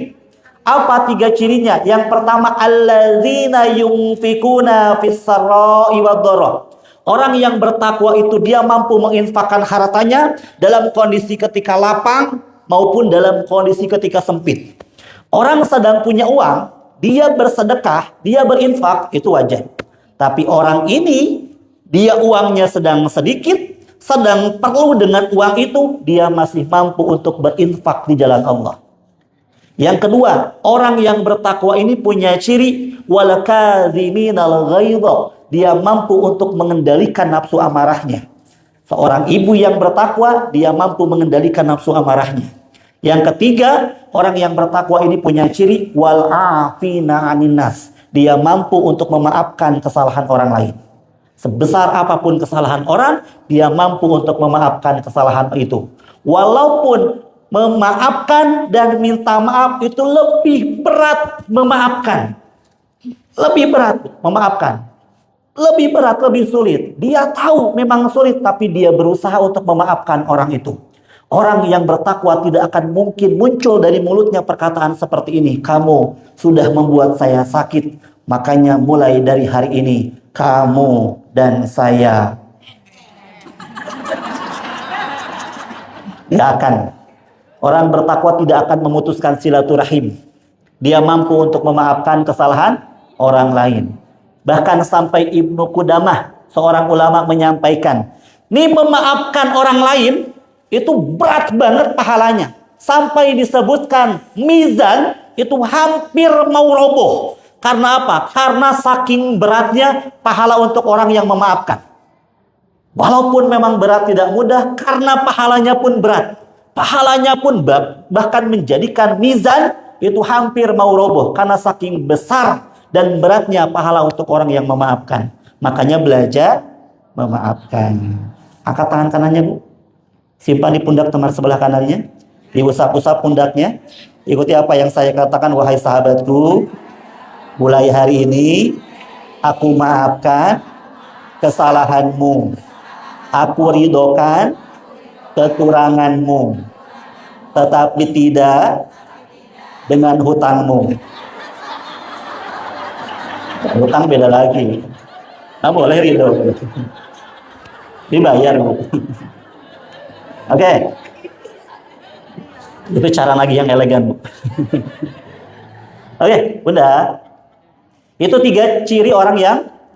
Apa 3 cirinya? Yang pertama, alladzina yunfikuna fis-sarra'i wad-dharra. Orang yang bertakwa itu dia mampu menginfakkan hartanya dalam kondisi ketika lapang maupun dalam kondisi ketika sempit. Orang sedang punya uang, dia bersedekah, dia berinfak, itu wajar. Tapi orang ini, dia uangnya sedang sedikit, sedang perlu dengan uang itu, dia masih mampu untuk berinfak di jalan Allah. Yang kedua, orang yang bertakwa ini punya ciri wal kadhiminal ghaidha. Dia mampu untuk mengendalikan nafsu amarahnya. Seorang ibu yang bertakwa, dia mampu mengendalikan nafsu amarahnya. Yang ketiga, orang yang bertakwa ini punya ciri wal afina 'anin nas. Dia mampu untuk memaafkan kesalahan orang lain. Sebesar apapun kesalahan orang, dia mampu untuk memaafkan kesalahan itu. Walaupun memaafkan dan minta maaf itu lebih berat memaafkan. Lebih berat memaafkan. Lebih berat, lebih sulit. Dia tahu memang sulit, tapi dia berusaha untuk memaafkan orang itu. Orang yang bertakwa tidak akan mungkin muncul dari mulutnya perkataan seperti ini. Kamu sudah membuat saya sakit, makanya mulai dari hari ini, kamu dan saya. Tidak akan. Orang bertakwa tidak akan memutuskan silaturahim. Dia mampu untuk memaafkan kesalahan orang lain. Bahkan sampai Ibnu Qudamah, seorang ulama menyampaikan, ini memaafkan orang lain itu berat banget pahalanya. Sampai disebutkan mizan itu hampir mau roboh. Karena apa? Karena saking beratnya pahala untuk orang yang memaafkan. Walaupun memang berat tidak mudah, karena pahalanya pun berat. Pahalanya pun bahkan menjadikan mizan itu hampir mau roboh. Karena saking besar dan beratnya pahala untuk orang yang memaafkan. Makanya belajar memaafkan. Angkat tangan kanannya, Bu. Simpan di pundak teman sebelah kanannya. Diusap-usap pundaknya. Ikuti apa yang saya katakan, wahai sahabatku. Mulai hari ini, aku maafkan kesalahanmu. Aku ridhokan kekuranganmu. Tetapi tidak dengan hutangmu. Hutang beda lagi. Nah, boleh ridho. Dibayar, Bu. Oke. Itu cara lagi yang elegan, Bu. Oke, Bunda. Itu 3 ciri orang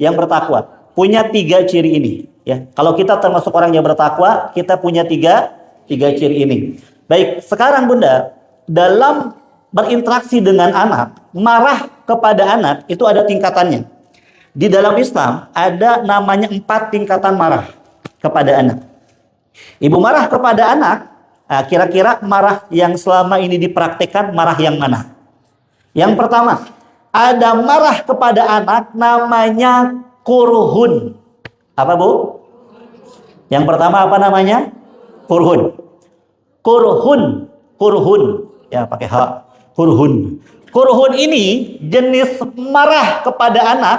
yang bertakwa. Punya 3 ciri ini. Ya, kalau kita termasuk orang yang bertakwa, kita punya 3 ciri ini. Baik, sekarang Bunda, dalam berinteraksi dengan anak, marah kepada anak itu ada tingkatannya. Di dalam Islam ada namanya 4 tingkatan marah kepada anak. Ibu marah kepada anak, kira-kira marah yang selama ini dipraktekkan marah yang mana? Yang pertama, ada marah kepada anak namanya kurhun. Apa, Bu? Yang pertama apa namanya? Kurhun. Kurhun. Ya, pakai H. Kurhun. Kurhun ini jenis marah kepada anak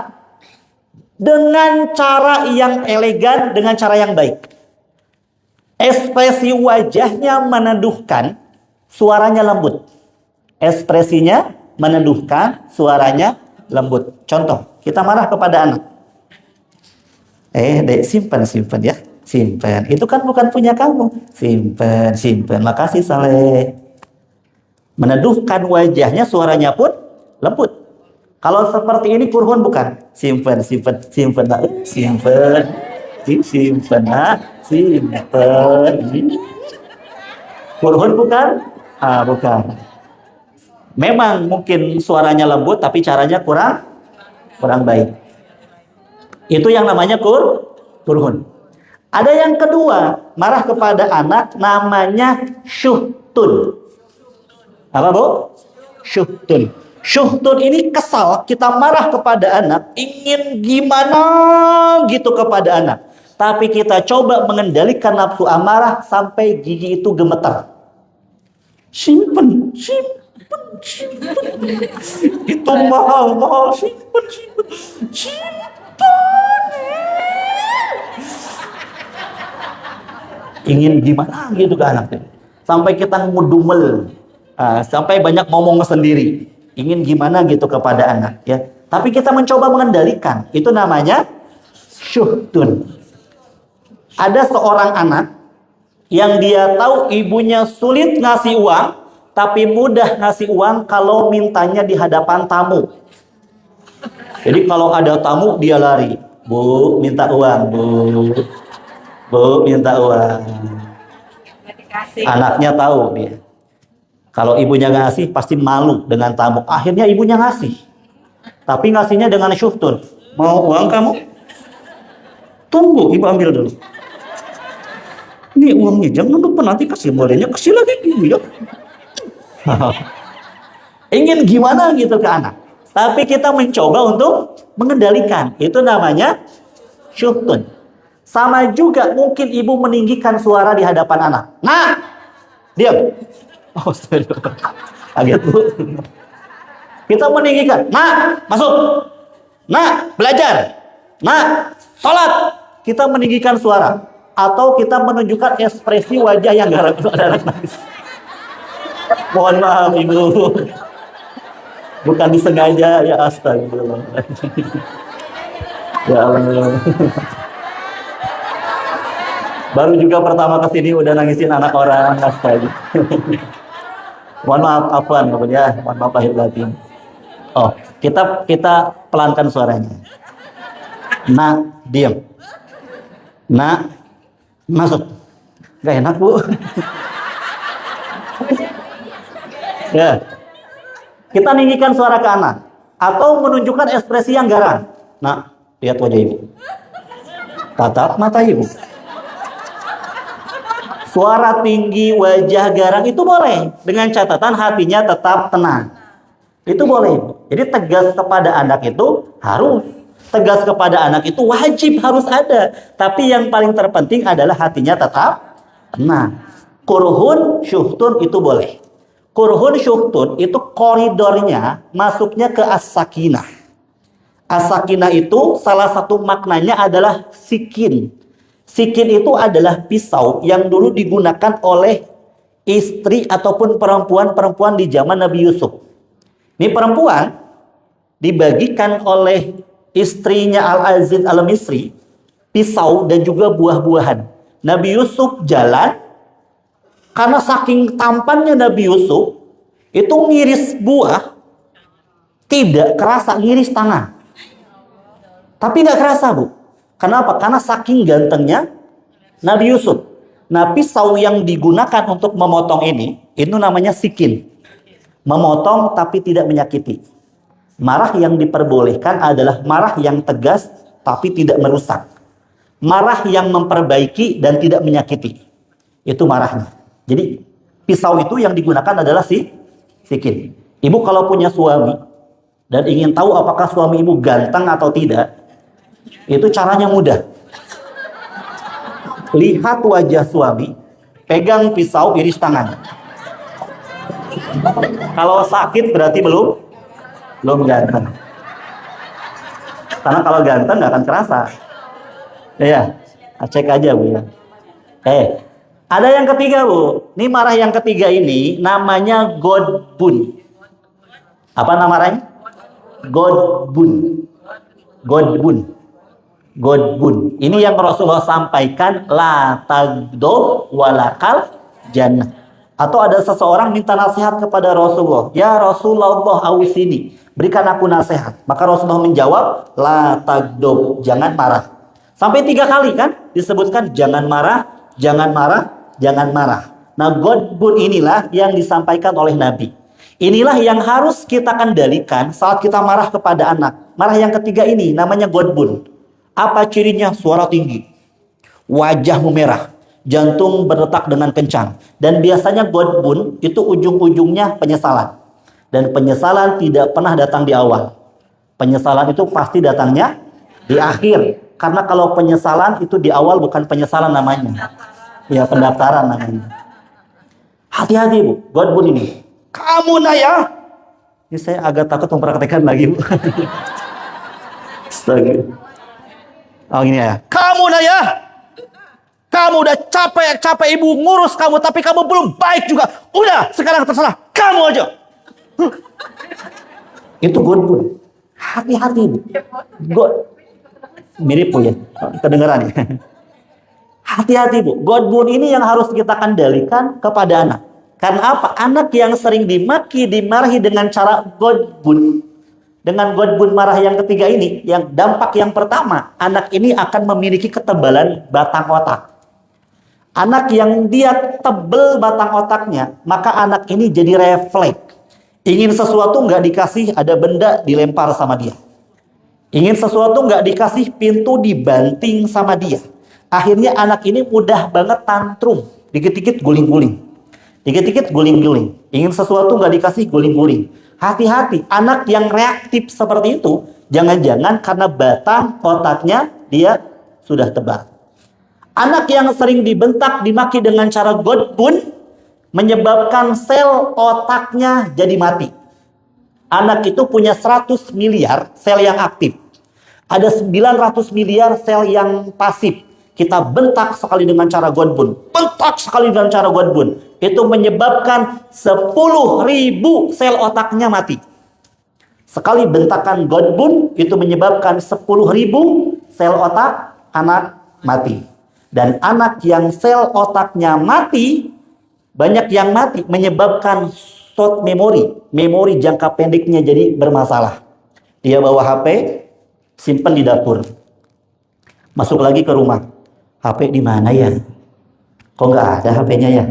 dengan cara yang elegan, dengan cara yang baik. Ekspresi wajahnya meneduhkan, suaranya lembut. Ekspresinya meneduhkan, suaranya lembut. Contoh, kita marah kepada anak. Dek, simpan ya. Simpan. Itu kan bukan punya kamu. Simpan. Makasih, Saleh. Meneduhkan wajahnya, suaranya pun lembut. Kalau seperti ini kurhun bukan? Simpan. Kurhun bukan? Bukan. Memang mungkin suaranya lembut, tapi caranya kurang baik. Itu yang namanya kurhun. Ada yang kedua, marah kepada anak namanya syuhtun. Apa, Bu? Syuhtun. Syuhtun ini kesal, kita marah kepada anak, ingin gimana gitu kepada anak. Tapi kita coba mengendalikan nafsu amarah sampai gigi itu gemetar. Simpen. Itu mahal. Simpen. Ingin gimana gitu ke anak. Sampai kita ngudumel. Sampai banyak ngomong sendiri. Ingin gimana gitu kepada anak, ya. Tapi kita mencoba mengendalikan. Itu namanya syuhtun. Ada seorang anak yang dia tahu ibunya sulit ngasih uang, tapi mudah ngasih uang kalau mintanya di hadapan tamu. Jadi kalau ada tamu dia lari. Bu, minta uang, Bu. Bu, minta uang. Anaknya tahu dia. Kalau ibunya ngasih pasti malu dengan tamu. Akhirnya ibunya ngasih. Tapi ngasihnya dengan syuhtun. Mau uang kamu? Tunggu, ibu ambil dulu. Ini uangnya, jangan lupa nanti kasih bolehnya, kasih lagi ibu ya. Ingin gimana gitu ke anak. Tapi kita mencoba untuk mengendalikan. Itu namanya syuhtun. Sama juga mungkin ibu meninggikan suara di hadapan anak. Nah, diam. Oh, kaget, Bu. Kita meninggikan. Nah, masuk. Nak, belajar. Nak, sholat. Kita meninggikan suara. Atau kita menunjukkan ekspresi wajah yang garang itu ada anak nangis. Mohon maaf ibu. Bukan disengaja, ya astagfirullah. Ya Allah. Baru juga pertama kesini udah nangisin anak orang, astagfirullah. Mohon maaf, afwan ya, mohon maaf lahir batin. Oh, kita pelankan suaranya. Nak, diam. Nak, masuk. Gak enak bu. Ya, kita ninggikan suara ke anak atau menunjukkan ekspresi yang garang. Nak, lihat wajah ibu. Tatap mata ibu. Suara tinggi, wajah garang itu boleh, dengan catatan hatinya tetap tenang. Itu boleh. Jadi tegas kepada anak itu harus. Tegas kepada anak itu wajib harus ada. Tapi yang paling terpenting adalah hatinya tetap tenang. Kurhun, syuhtun itu boleh. Kurhun, syuhtun itu koridornya masuknya ke as-sakinah. As-sakinah itu salah satu maknanya adalah sikin. Sikin itu adalah pisau yang dulu digunakan oleh istri ataupun perempuan-perempuan di zaman Nabi Yusuf. Ini perempuan dibagikan oleh istrinya Al-Aziz Al-Misri pisau dan juga buah-buahan. Nabi Yusuf jalan, karena saking tampannya Nabi Yusuf itu ngiris buah tidak kerasa, ngiris tangan. Tapi nggak kerasa bu. Kenapa? Karena saking gantengnya Nabi Yusuf. Nah, pisau yang digunakan untuk memotong ini, itu namanya sikin. Memotong tapi tidak menyakiti. Marah yang diperbolehkan adalah marah yang tegas tapi tidak merusak. Marah yang memperbaiki dan tidak menyakiti. Itu marahnya. Jadi pisau itu yang digunakan adalah sikin. Ibu kalau punya suami dan ingin tahu apakah suami ibu ganteng atau tidak, itu caranya mudah. Lihat wajah suami, pegang pisau, iris tangan. Kalau sakit berarti belum ganteng. Karena kalau ganteng nggak akan kerasa. Ya, cek aja bu ya. Ada yang ketiga bu. Ini marah yang ketiga ini namanya godbun. Apa namanya? Godbun. Godbun. Godbun. Ini yang Rasulullah sampaikan, la tagdob walakal jannah. Atau ada seseorang minta nasihat kepada Rasulullah, ya Rasulullah awsini, berikan aku nasihat. Maka Rasulullah menjawab, la tagdob, jangan marah. Sampai 3 kali kan disebutkan jangan marah, jangan marah, jangan marah. Nah, godbun inilah yang disampaikan oleh Nabi. Inilah yang harus kita kendalikan saat kita marah kepada anak. Marah yang ketiga ini namanya godbun. Apa cirinya? Suara tinggi, wajah memerah, jantung berdetak dengan kencang. Dan biasanya godbun itu ujung-ujungnya penyesalan. Dan penyesalan tidak pernah datang di awal. Penyesalan itu pasti datangnya di akhir. Karena kalau penyesalan itu di awal bukan penyesalan namanya. Ya, pendaftaran namanya. Hati-hati bu, godbun ini. Kamu Naya. Ini saya agak takut mempraktekkan lagi bu. Astaga. Oh ini ya. Kamu Naya. Kamu udah capek ibu ngurus kamu, tapi kamu belum baik juga. Udah, sekarang terserah kamu aja. Itu godbun. Hati-hati bu. Mirip bu ya. Kedengeran ya. Hati-hati bu. Godbun ini yang harus kita kendalikan kepada anak. Karena apa? Anak yang sering dimaki, dimarahi dengan cara godbun. Dengan godbun marah yang ketiga ini, yang dampak yang pertama, anak ini akan memiliki ketebalan batang otak. Anak yang dia tebel batang otaknya, maka anak ini jadi refleks. Ingin sesuatu nggak dikasih, ada benda dilempar sama dia. Ingin sesuatu nggak dikasih, pintu dibanting sama dia. Akhirnya anak ini mudah banget tantrum. Dikit-dikit guling-guling. Dikit-dikit guling-guling. Ingin sesuatu nggak dikasih, guling-guling. Hati-hati, anak yang reaktif seperti itu, jangan-jangan karena batang otaknya dia sudah tebal. Anak yang sering dibentak, dimaki dengan cara godbun, menyebabkan sel otaknya jadi mati. Anak itu punya 100 miliar sel yang aktif. Ada 900 miliar sel yang pasif. Kita bentak sekali dengan cara Godbun. Bentak sekali dengan cara Godbun. Itu menyebabkan 10.000 sel otaknya mati. Sekali bentakan Godbun itu menyebabkan 10.000 sel otak anak mati. Dan anak yang sel otaknya mati, banyak yang mati menyebabkan short memori jangka pendeknya jadi bermasalah. Dia bawa HP, simpan di dapur. Masuk lagi ke rumah. HP di mana ya? Kok nggak ada HP-nya ya?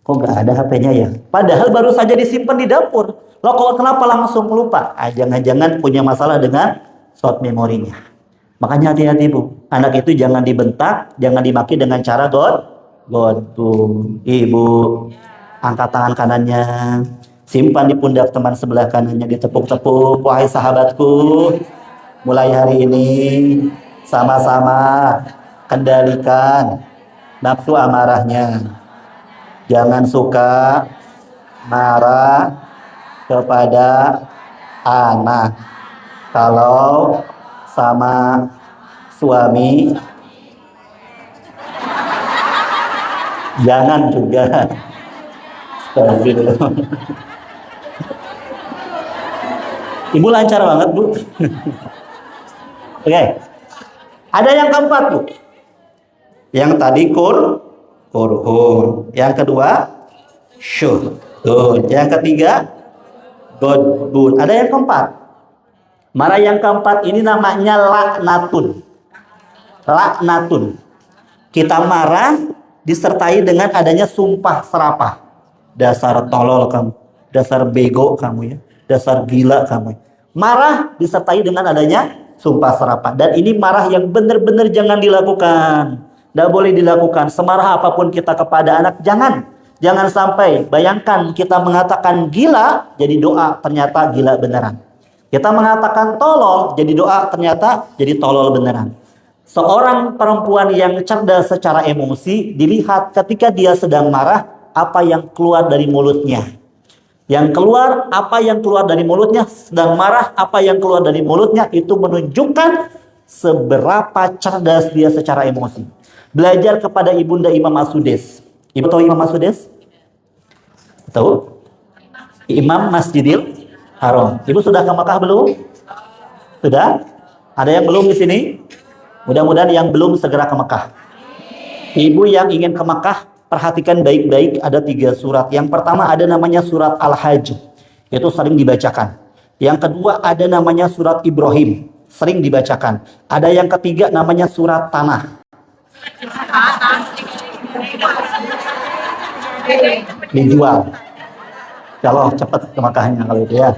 Kok nggak ada HP-nya ya? Padahal baru saja disimpan di dapur. Loh kok kenapa langsung lupa? Jangan-jangan punya masalah dengan short memorinya. Makanya hati-hati Bu. Anak itu jangan dibentak, jangan dimaki dengan cara Godbun. Ibu, angkat tangan kanannya, simpan di pundak teman sebelah kanannya, ditepuk-tepuk. Wahai sahabatku, mulai hari ini sama-sama kendalikan nafsu amarahnya. Jangan suka marah kepada anak. Kalau sama suami, jangan juga. Ibu lancar banget Bu. Oke. Ada yang keempat Bu. Yang tadi kurhun. Yang kedua syuhdun. Yang ketiga Godbun. Ada yang keempat. Marah yang keempat ini namanya laknatun. Laknatun. Kita marah disertai dengan adanya sumpah serapah. Dasar tolol kamu, dasar bego kamu ya, dasar gila kamu. Marah disertai dengan adanya sumpah serapah. Dan ini marah yang benar-benar jangan dilakukan. Tidak boleh dilakukan. Semarah apapun kita kepada anak, jangan. Jangan sampai bayangkan kita mengatakan gila, jadi doa ternyata gila beneran. Kita mengatakan tolol, jadi doa ternyata jadi tolol beneran. Seorang perempuan yang cerdas secara emosi, dilihat ketika dia sedang marah, apa yang keluar dari mulutnya. Yang keluar, apa yang keluar dari mulutnya, sedang marah, apa yang keluar dari mulutnya, itu menunjukkan seberapa cerdas dia secara emosi. Belajar kepada Ibunda Imam As-Sudais. Ibu tahu Imam As-Sudais? Tahu? Imam Masjidil Haram. Ibu sudah ke Mekah belum? Sudah? Ada yang belum di sini? Mudah-mudahan yang belum segera ke Mekah. Ibu yang ingin ke Mekah, perhatikan baik-baik, ada 3 surat. Yang pertama ada namanya surat Al-Hajj. Itu sering dibacakan. Yang kedua ada namanya surat Ibrahim. Sering dibacakan. Ada yang ketiga namanya surat Tanah. Dijual. Kalau cepat ke Mekahnya kalau itu ya.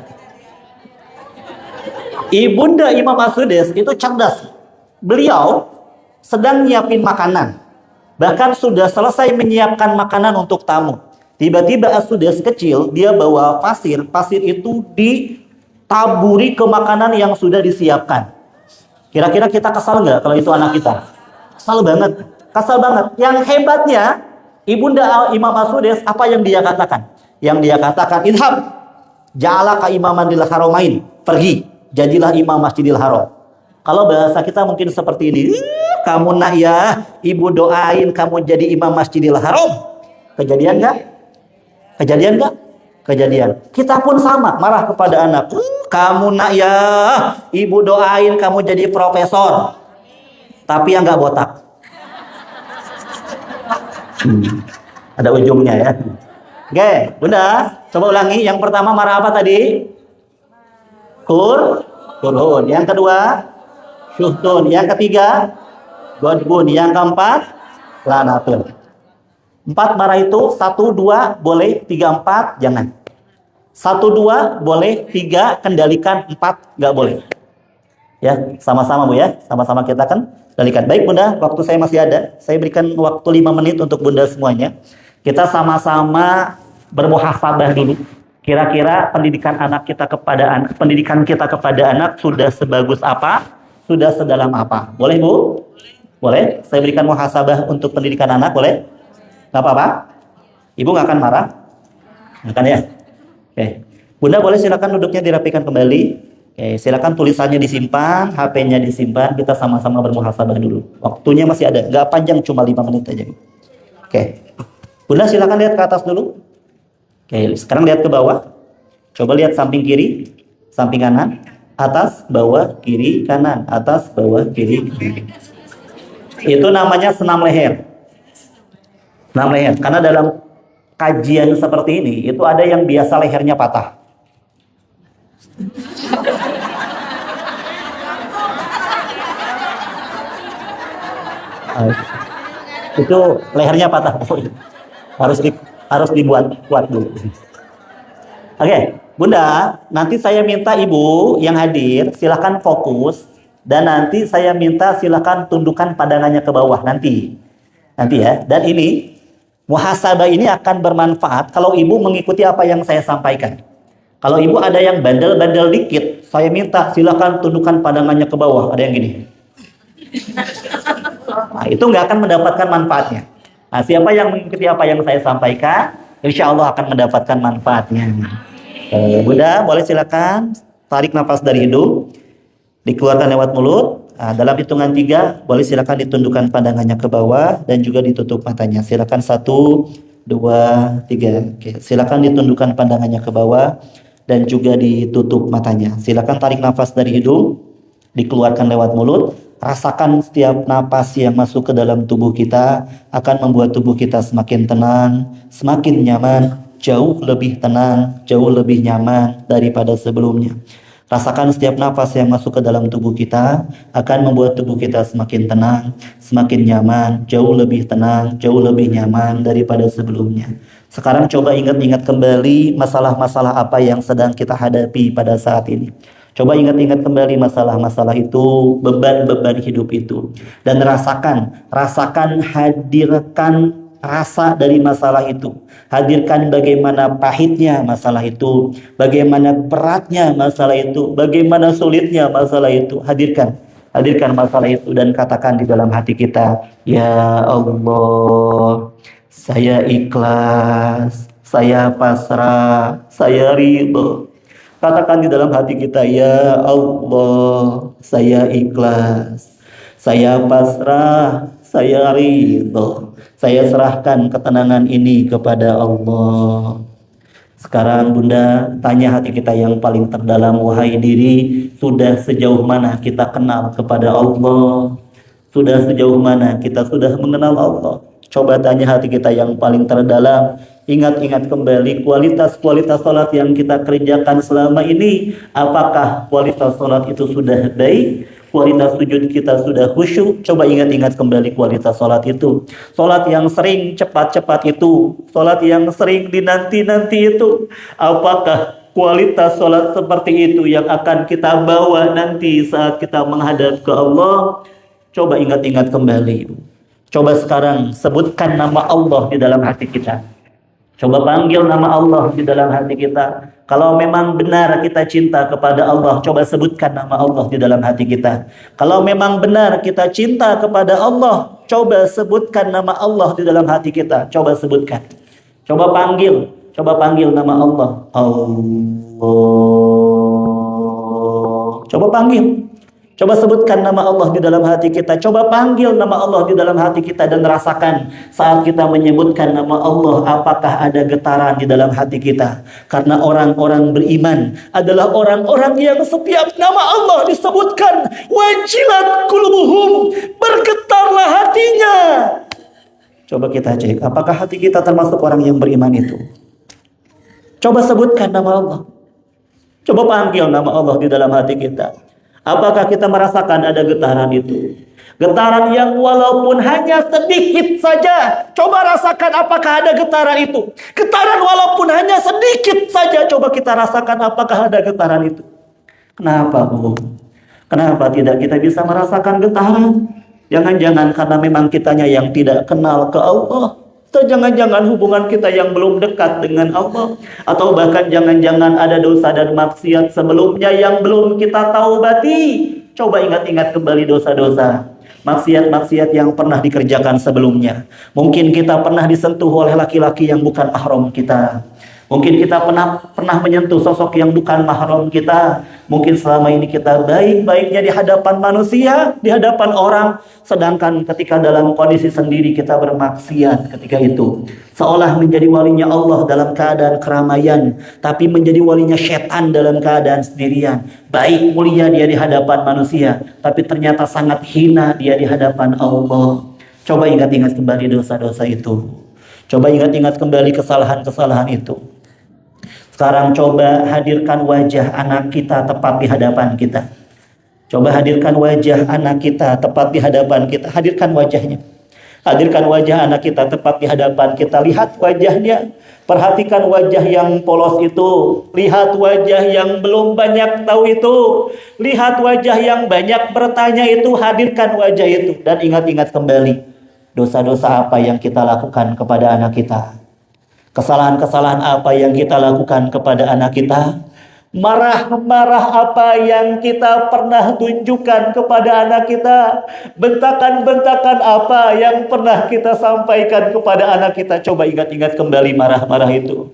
Ibunda Imam As-Sudais itu cerdas. Beliau sedang nyiapin makanan. Bahkan sudah selesai menyiapkan makanan untuk tamu. Tiba-tiba As-Sudais kecil, dia bawa pasir. Pasir itu ditaburi ke makanan yang sudah disiapkan. Kira-kira kita kesal nggak kalau itu anak kita? Kesal banget. Kesal banget. Yang hebatnya, Ibunda Imam As-Sudais, apa yang dia katakan? Yang dia katakan, idhab, ja'alaka imaman lil haramain. Pergi, jadilah imam Masjidil Haram. Kalau bahasa kita mungkin seperti ini. Kamu nak ya, ibu doain kamu jadi imam Masjidil Haram. Kejadian nggak? Kejadian nggak? Kejadian. Kita pun sama, marah kepada anak. Kamu nak ya, ibu doain kamu jadi profesor. Tapi yang nggak botak. Ada ujungnya ya. Oke, Bunda, coba ulangi. Yang pertama marah apa tadi? Kurhun. Yang kedua, syuhdun. Yang ketiga, Godbun. Yang keempat, lanatun. 4 marah itu 1, 2 boleh, 3, 4 jangan. 1, 2 boleh, 3 kendalikan, 4 nggak boleh. Ya, sama-sama Bu ya. Sama-sama kita kendalikan. Baik Bunda, waktu saya masih ada. Saya berikan waktu 5 menit untuk Bunda semuanya. Kita sama-sama bermuhasabah dulu. Kira-kira pendidikan kita kepada anak sudah sebagus apa? Sudah sedalam apa? Boleh Bu? Boleh? Saya berikan muhasabah untuk pendidikan anak, boleh? Nggak apa-apa? Ibu nggak akan marah? Nggak akan ya? Oke. Bunda boleh silakan duduknya dirapikan kembali. Oke, silakan tulisannya disimpan, HP-nya disimpan, kita sama-sama bermuhasabah dulu. Waktunya masih ada, nggak panjang, cuma 5 menit aja. Oke, Bunda silakan lihat ke atas dulu. Oke, sekarang lihat ke bawah. Coba lihat samping kiri, samping kanan, atas, bawah, kiri, kanan, atas, bawah, kiri, kanan. Itu namanya senam leher. Senam leher, karena dalam kajian seperti ini, itu ada yang biasa lehernya patah. Itu lehernya patah, harus dibuat kuat dulu. Oke, Bunda, nanti saya minta Ibu yang hadir silakan fokus, dan nanti saya minta silakan tundukkan pandangannya ke bawah nanti ya. Dan ini muhasabah ini akan bermanfaat kalau Ibu mengikuti apa yang saya sampaikan. Kalau Ibu ada yang bandel-bandel dikit, saya minta silakan tundukkan pandangannya ke bawah. Ada yang gini. Nah, itu nggak akan mendapatkan manfaatnya. Nah, siapa yang mengikuti apa yang saya sampaikan, insya Allah akan mendapatkan manfaatnya. Bunda, boleh silakan tarik nafas dari hidung, dikeluarkan lewat mulut. Nah, dalam hitungan 3, boleh silakan ditundukkan pandangannya ke bawah dan juga ditutup matanya. Silakan 1, 2, 3. Oke, silakan ditundukkan pandangannya ke bawah dan juga ditutup matanya. Silakan tarik nafas dari hidung, dikeluarkan lewat mulut. Rasakan setiap napas yang masuk ke dalam tubuh kita akan membuat tubuh kita semakin tenang, semakin nyaman, jauh lebih tenang, jauh lebih nyaman daripada sebelumnya. Rasakan setiap napas yang masuk ke dalam tubuh kita akan membuat tubuh kita semakin tenang, semakin nyaman, jauh lebih tenang, jauh lebih nyaman daripada sebelumnya. Sekarang coba ingat-ingat kembali masalah-masalah apa yang sedang kita hadapi pada saat ini. Coba ingat-ingat kembali masalah-masalah itu, beban-beban hidup itu. Dan rasakan, hadirkan rasa dari masalah itu. Hadirkan bagaimana pahitnya masalah itu, bagaimana beratnya masalah itu, bagaimana sulitnya masalah itu. Hadirkan masalah itu dan katakan di dalam hati kita, ya Allah, saya ikhlas, saya pasrah, saya ridho. Katakan di dalam hati kita, ya Allah, saya ikhlas, saya pasrah, saya ridho. Saya serahkan ketenangan ini kepada Allah. Sekarang Bunda, tanya hati kita yang paling terdalam, wahai diri, sudah sejauh mana kita kenal kepada Allah? Sudah sejauh mana kita sudah mengenal Allah? Coba tanya hati kita yang paling terdalam. Ingat-ingat kembali kualitas-kualitas sholat yang kita kerjakan selama ini. Apakah kualitas sholat itu sudah baik? Kualitas sujud kita sudah khusyuk? Coba ingat-ingat kembali kualitas sholat itu. Sholat yang sering cepat-cepat itu, sholat yang sering dinanti-nanti itu, apakah kualitas sholat seperti itu yang akan kita bawa nanti saat kita menghadap ke Allah? Coba ingat-ingat kembali. Coba sekarang sebutkan nama Allah di dalam hati kita. Coba panggil nama Allah di dalam hati kita. Kalau memang benar kita cinta kepada Allah, coba sebutkan nama Allah di dalam hati kita. Kalau memang benar kita cinta kepada Allah, coba sebutkan nama Allah di dalam hati kita. Coba sebutkan. Coba panggil nama Allah. Allah. Coba panggil. Coba sebutkan nama Allah di dalam hati kita. Coba panggil nama Allah di dalam hati kita dan rasakan saat kita menyebutkan nama Allah, apakah ada getaran di dalam hati kita. Karena orang-orang beriman adalah orang-orang yang setiap nama Allah disebutkan, wajilat qulubuhum, bergetarlah hatinya. Coba kita cek, apakah hati kita termasuk orang yang beriman itu? Coba sebutkan nama Allah. Coba panggil nama Allah di dalam hati kita. Apakah kita merasakan ada getaran itu? Getaran yang walaupun hanya sedikit saja. Coba rasakan apakah ada getaran itu. Getaran walaupun hanya sedikit saja. Coba kita rasakan apakah ada getaran itu. Kenapa, Bu? Kenapa tidak kita bisa merasakan getaran? Jangan-jangan karena memang kitanya yang tidak kenal ke Allah. Atau jangan-jangan hubungan kita yang belum dekat dengan Allah. Atau bahkan jangan-jangan ada dosa dan maksiat sebelumnya yang belum kita taubati. Coba ingat-ingat kembali dosa-dosa, maksiat-maksiat yang pernah dikerjakan sebelumnya. Mungkin kita pernah disentuh oleh laki-laki yang bukan mahram kita. Mungkin kita pernah menyentuh sosok yang bukan mahram kita. Mungkin selama ini kita baik-baiknya di hadapan manusia, di hadapan orang. Sedangkan ketika dalam kondisi sendiri kita bermaksiat ketika itu. Seolah menjadi walinya Allah dalam keadaan keramaian. Tapi menjadi walinya setan dalam keadaan sendirian. Baik mulia dia di hadapan manusia. Tapi ternyata sangat hina dia di hadapan Allah. Coba ingat-ingat kembali dosa-dosa itu. Coba ingat-ingat kembali kesalahan-kesalahan itu. Sekarang coba hadirkan wajah anak kita tepat di hadapan kita. Coba hadirkan wajah anak kita tepat di hadapan kita. Hadirkan wajahnya. Hadirkan wajah anak kita tepat di hadapan kita. Lihat wajahnya. Perhatikan wajah yang polos itu. Lihat wajah yang belum banyak tahu itu. Lihat wajah yang banyak bertanya itu. Hadirkan wajah itu. Dan ingat-ingat kembali. Dosa-dosa apa yang kita lakukan kepada anak kita. Kesalahan-kesalahan apa yang kita lakukan kepada anak kita? Marah-marah apa yang kita pernah tunjukkan kepada anak kita? Bentakan-bentakan apa yang pernah kita sampaikan kepada anak kita? Coba ingat-ingat kembali marah-marah itu.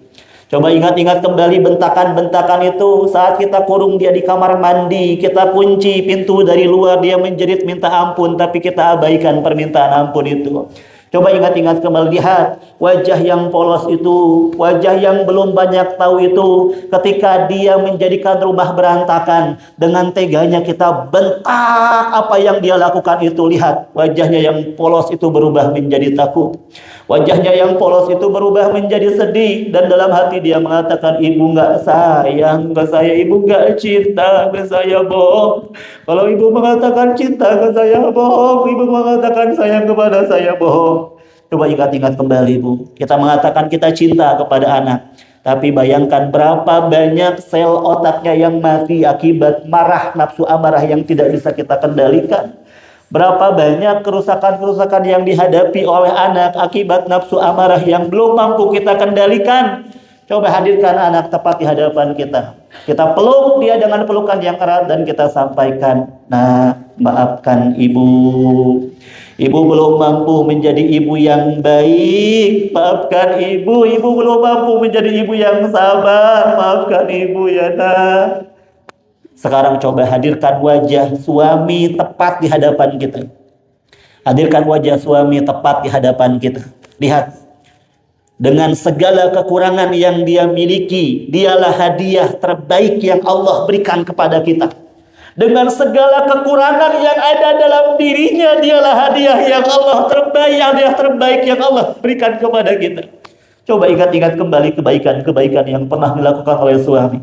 Coba ingat-ingat kembali bentakan-bentakan itu saat kita kurung dia di kamar mandi, kita kunci pintu dari luar, dia menjerit minta ampun, tapi kita abaikan permintaan ampun itu. Coba ingat-ingat kembali, lihat wajah yang polos itu, wajah yang belum banyak tahu itu, ketika dia menjadikan rumah berantakan, dengan teganya kita bentak apa yang dia lakukan itu. Lihat wajahnya yang polos itu berubah menjadi takut. Wajahnya yang polos itu berubah menjadi sedih. Dan dalam hati dia mengatakan, ibu gak sayang ke saya, ibu gak cinta ke saya, bohong. Kalau ibu mengatakan cinta ke saya, bohong. Ibu mengatakan sayang kepada saya, bohong. Coba ingat-ingat kembali, Bu. Kita mengatakan kita cinta kepada anak. Tapi bayangkan berapa banyak sel otaknya yang mati akibat marah, nafsu amarah yang tidak bisa kita kendalikan. Berapa banyak kerusakan-kerusakan yang dihadapi oleh anak akibat nafsu amarah yang belum mampu kita kendalikan. Coba hadirkan anak tepat di hadapan kita. Kita peluk dia dengan pelukan yang erat dan kita sampaikan, nah, maafkan ibu. Ibu belum mampu menjadi ibu yang baik. Maafkan ibu. Ibu belum mampu menjadi ibu yang sabar. Maafkan ibu ya nak. Sekarang coba hadirkan wajah suami tepat di hadapan kita. Hadirkan wajah suami tepat di hadapan kita. Lihat. Dengan segala kekurangan yang dia miliki, dialah hadiah terbaik yang Allah berikan kepada kita. Dengan segala kekurangan yang ada dalam dirinya, dialah hadiah yang Allah terbaik, hadiah terbaik yang Allah berikan kepada kita. Coba ingat-ingat kembali kebaikan-kebaikan yang pernah dilakukan oleh suami.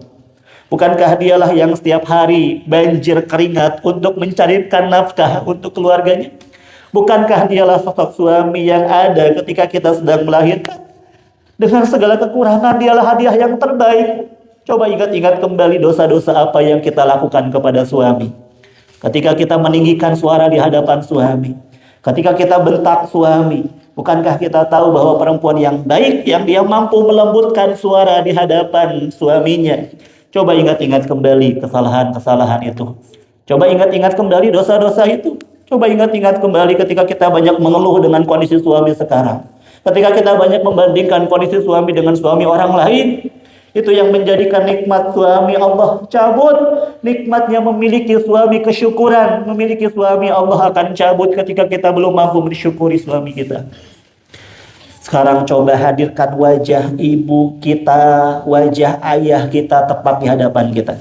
Bukankah dialah yang setiap hari banjir keringat untuk mencarikan nafkah untuk keluarganya? Bukankah dialah sosok suami yang ada ketika kita sedang melahirkan? Dengan segala kekurangan, dialah hadiah yang terbaik. Coba ingat-ingat kembali dosa-dosa apa yang kita lakukan kepada suami. Ketika kita meninggikan suara di hadapan suami. Ketika kita bentak suami. Bukankah kita tahu bahwa perempuan yang baik, yang dia mampu melembutkan suara di hadapan suaminya. Coba ingat-ingat kembali kesalahan-kesalahan itu. Coba ingat-ingat kembali dosa-dosa itu. Coba ingat-ingat kembali ketika kita banyak mengeluh dengan kondisi suami sekarang. Ketika kita banyak membandingkan kondisi suami dengan suami orang lain, itu yang menjadikan nikmat suami Allah cabut. Nikmatnya memiliki suami kesyukuran, memiliki suami Allah akan cabut ketika kita belum mampu mensyukuri suami kita. Sekarang coba hadirkan wajah ibu kita, wajah ayah kita tepat di hadapan kita.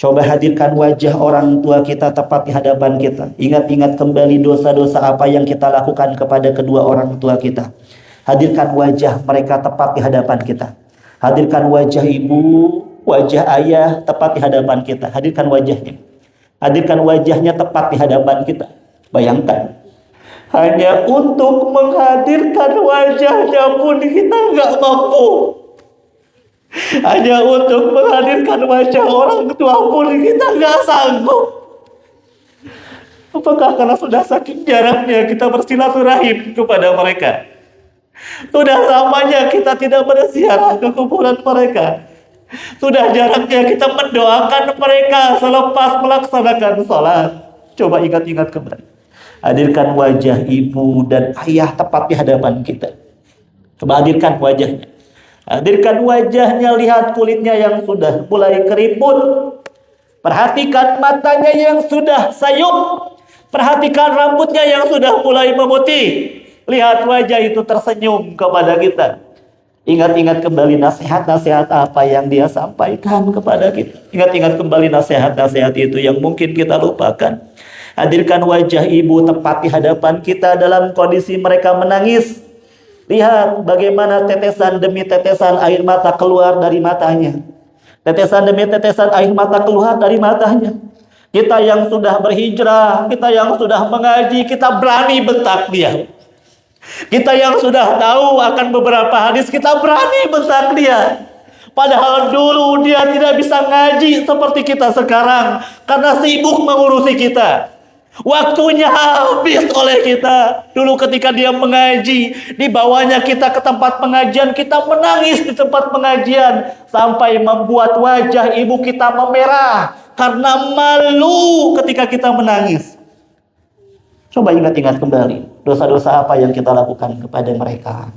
Coba hadirkan wajah orang tua kita tepat di hadapan kita. Ingat-ingat kembali dosa-dosa apa yang kita lakukan kepada kedua orang tua kita. Hadirkan wajah mereka tepat di hadapan kita. Hadirkan wajah ibu, wajah ayah tepat di hadapan kita. Hadirkan wajahnya. Hadirkan wajahnya tepat di hadapan kita. Bayangkan. Hanya untuk menghadirkan wajahnya pun kita nggak mampu. Hanya untuk menghadirkan wajah orang tua pun kita nggak sanggup. Apakah karena sudah saking jaraknya kita bersilaturahim kepada mereka? Sudah samanya kita tidak berziarah ke kuburan mereka. Sudah jaraknya kita mendoakan mereka selepas melaksanakan sholat. Coba ingat-ingat kembali. Hadirkan wajah ibu dan ayah tepat di hadapan kita. Coba hadirkan wajahnya. Hadirkan wajahnya, lihat kulitnya yang sudah mulai keriput. Perhatikan matanya yang sudah sayup. Perhatikan rambutnya yang sudah mulai memutih. Lihat wajah itu tersenyum kepada kita. Ingat-ingat kembali nasihat-nasihat apa yang dia sampaikan kepada kita. Ingat-ingat kembali nasihat-nasihat itu yang mungkin kita lupakan. Hadirkan wajah ibu tepat di hadapan kita dalam kondisi mereka menangis. Lihat bagaimana tetesan demi tetesan air mata keluar dari matanya. Tetesan demi tetesan air mata keluar dari matanya. Kita yang sudah berhijrah, kita yang sudah mengaji, kita berani bentak dia. Kita yang sudah tahu akan beberapa hadis, kita berani bentak dia. Padahal dulu dia tidak bisa ngaji seperti kita sekarang karena sibuk mengurusi kita. Waktunya habis oleh kita. Dulu ketika dia mengaji, dibawanya kita ke tempat pengajian, kita menangis di tempat pengajian sampai membuat wajah ibu kita memerah karena malu ketika kita menangis. Coba ingat-ingat kembali dosa-dosa apa yang kita lakukan kepada mereka.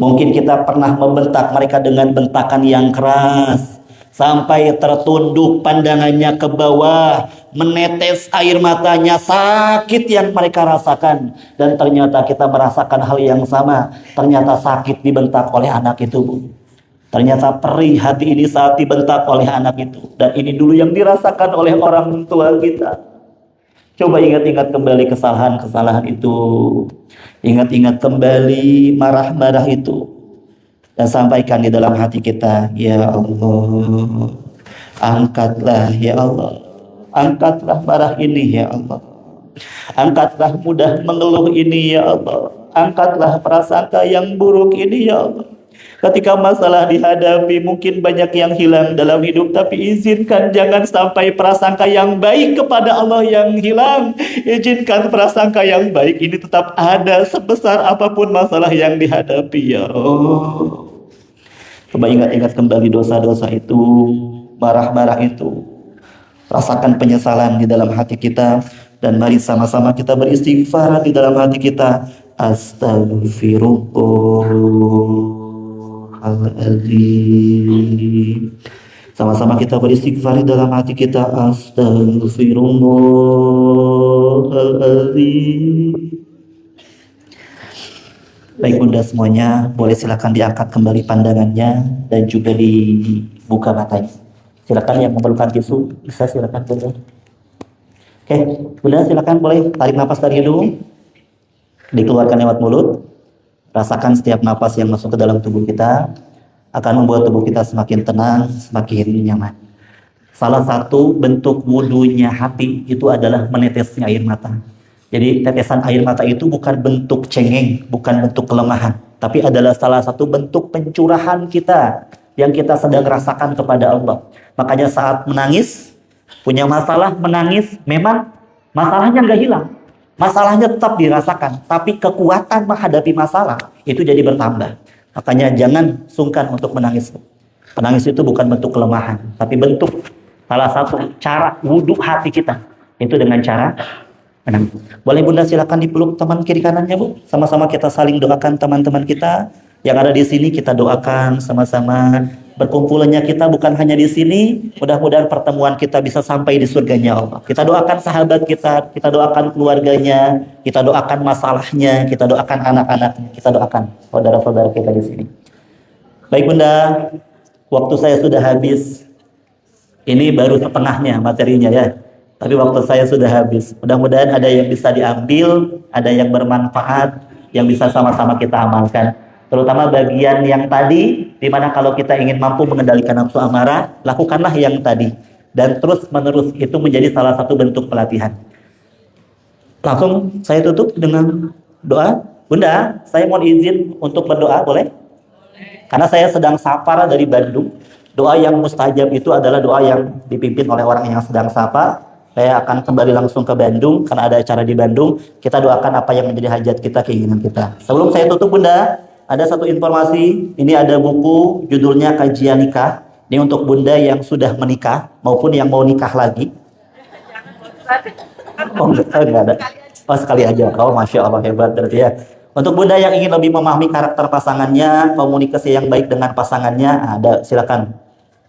Mungkin kita pernah membentak mereka dengan bentakan yang keras sampai tertunduk pandangannya ke bawah, menetes air matanya, sakit yang mereka rasakan. Dan ternyata kita merasakan hal yang sama. Ternyata sakit dibentak oleh anak itu, Bu. Ternyata perih hati ini saat dibentak oleh anak itu. Dan ini dulu yang dirasakan oleh orang tua kita. Coba ingat-ingat kembali kesalahan-kesalahan itu. Ingat-ingat kembali marah-marah itu. Dan sampaikan di dalam hati kita, ya Allah, angkatlah ya Allah. Angkatlah marah ini ya Allah. Angkatlah mudah mengeluh ini ya Allah. Angkatlah prasangka yang buruk ini ya Allah. Ketika masalah dihadapi mungkin banyak yang hilang dalam hidup, tapi izinkan jangan sampai prasangka yang baik kepada Allah yang hilang. Izinkan prasangka yang baik ini tetap ada sebesar apapun masalah yang dihadapi ya Allah. Coba ingat-ingat kembali dosa-dosa itu, marah-marah itu. Rasakan penyesalan di dalam hati kita. Dan mari sama-sama kita beristighfar di dalam hati kita. Astagfirullahaladzim. Sama-sama kita beristighfar di dalam hati kita. Astagfirullahaladzim. Baik Bunda semuanya, boleh silakan diangkat kembali pandangannya dan juga dibuka matanya. Silakan yang memerlukan tisu, bisa silakan Bunda. Oke, Bunda silakan boleh tarik nafas dari hidung, dikeluarkan lewat mulut. Rasakan setiap nafas yang masuk ke dalam tubuh kita akan membuat tubuh kita semakin tenang, semakin nyaman. Salah satu bentuk wudunya hati itu adalah menetesnya air mata. Jadi tetesan air mata itu bukan bentuk cengeng, bukan bentuk kelemahan, tapi adalah salah satu bentuk pencurahan kita yang kita sedang rasakan kepada Allah. Makanya saat menangis, punya masalah menangis, memang masalahnya nggak hilang. Masalahnya tetap dirasakan, tapi kekuatan menghadapi masalah itu jadi bertambah. Makanya jangan sungkan untuk menangis. Menangis itu bukan bentuk kelemahan, tapi bentuk salah satu cara wudhu hati kita. Itu dengan cara menangis. Boleh Bunda silakan dipeluk teman kiri kanannya Bu. Sama-sama kita saling doakan teman-teman kita yang ada di sini, kita doakan sama-sama. Berkumpulnya kita bukan hanya di sini, mudah-mudahan pertemuan kita bisa sampai di surganya Allah. Kita doakan sahabat kita doakan keluarganya, kita doakan masalahnya, kita doakan anak-anaknya, kita doakan saudara-saudara kita di sini. Baik Bunda, waktu saya sudah habis. Ini baru setengahnya materinya ya. Tapi waktu saya sudah habis. Mudah-mudahan ada yang bisa diambil, ada yang bermanfaat, yang bisa sama-sama kita amalkan. Terutama bagian yang tadi, di mana kalau kita ingin mampu mengendalikan nafsu amarah, lakukanlah yang tadi. Dan terus menerus itu menjadi salah satu bentuk pelatihan. Langsung saya tutup dengan doa. Bunda, saya mohon izin untuk berdoa, boleh? Karena saya sedang safar dari Bandung. Doa yang mustajab itu adalah doa yang dipimpin oleh orang yang sedang safar. Saya akan kembali langsung ke Bandung karena ada acara di Bandung. Kita doakan apa yang menjadi hajat kita, keinginan kita. Sebelum saya tutup Bunda, ada satu informasi. Ini ada buku judulnya Kajian Nikah. Ini untuk Bunda yang sudah menikah maupun yang mau nikah lagi. Oh enggak ada. Oh sekali aja. Oh Masya Allah hebat berarti ya. Untuk Bunda yang ingin lebih memahami karakter pasangannya, komunikasi yang baik dengan pasangannya, ada silakan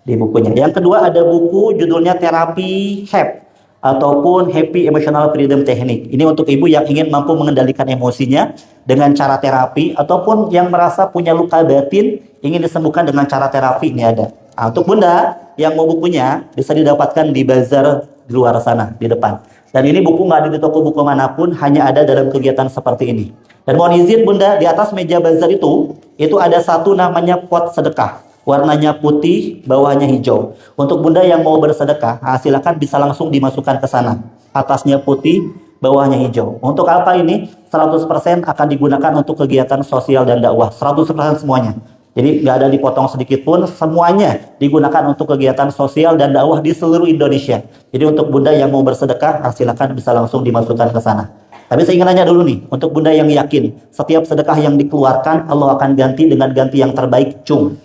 di bukunya. Yang kedua ada buku judulnya Terapi HEP ataupun Happy Emotional Freedom Technique. Ini untuk ibu yang ingin mampu mengendalikan emosinya dengan cara terapi ataupun yang merasa punya luka batin ingin disembuhkan dengan cara terapi, ini ada. Nah, untuk Bunda yang mau bukunya bisa didapatkan di bazar di luar sana di depan. Dan ini buku nggak ada di toko buku manapun, hanya ada dalam kegiatan seperti ini. Dan mohon izin Bunda, di atas meja bazar itu ada satu namanya pot sedekah. Warnanya putih, bawahnya hijau. Untuk Bunda yang mau bersedekah, silakan bisa langsung dimasukkan ke sana. Atasnya putih, bawahnya hijau. Untuk apa ini? 100% akan digunakan untuk kegiatan sosial dan dakwah. 100% semuanya. Jadi nggak ada dipotong sedikit pun, semuanya digunakan untuk kegiatan sosial dan dakwah di seluruh Indonesia. Jadi untuk Bunda yang mau bersedekah, silakan bisa langsung dimasukkan ke sana. Tapi saya ingin nanya dulu nih, untuk Bunda yang yakin, setiap sedekah yang dikeluarkan, Allah akan ganti dengan ganti yang terbaik, cung.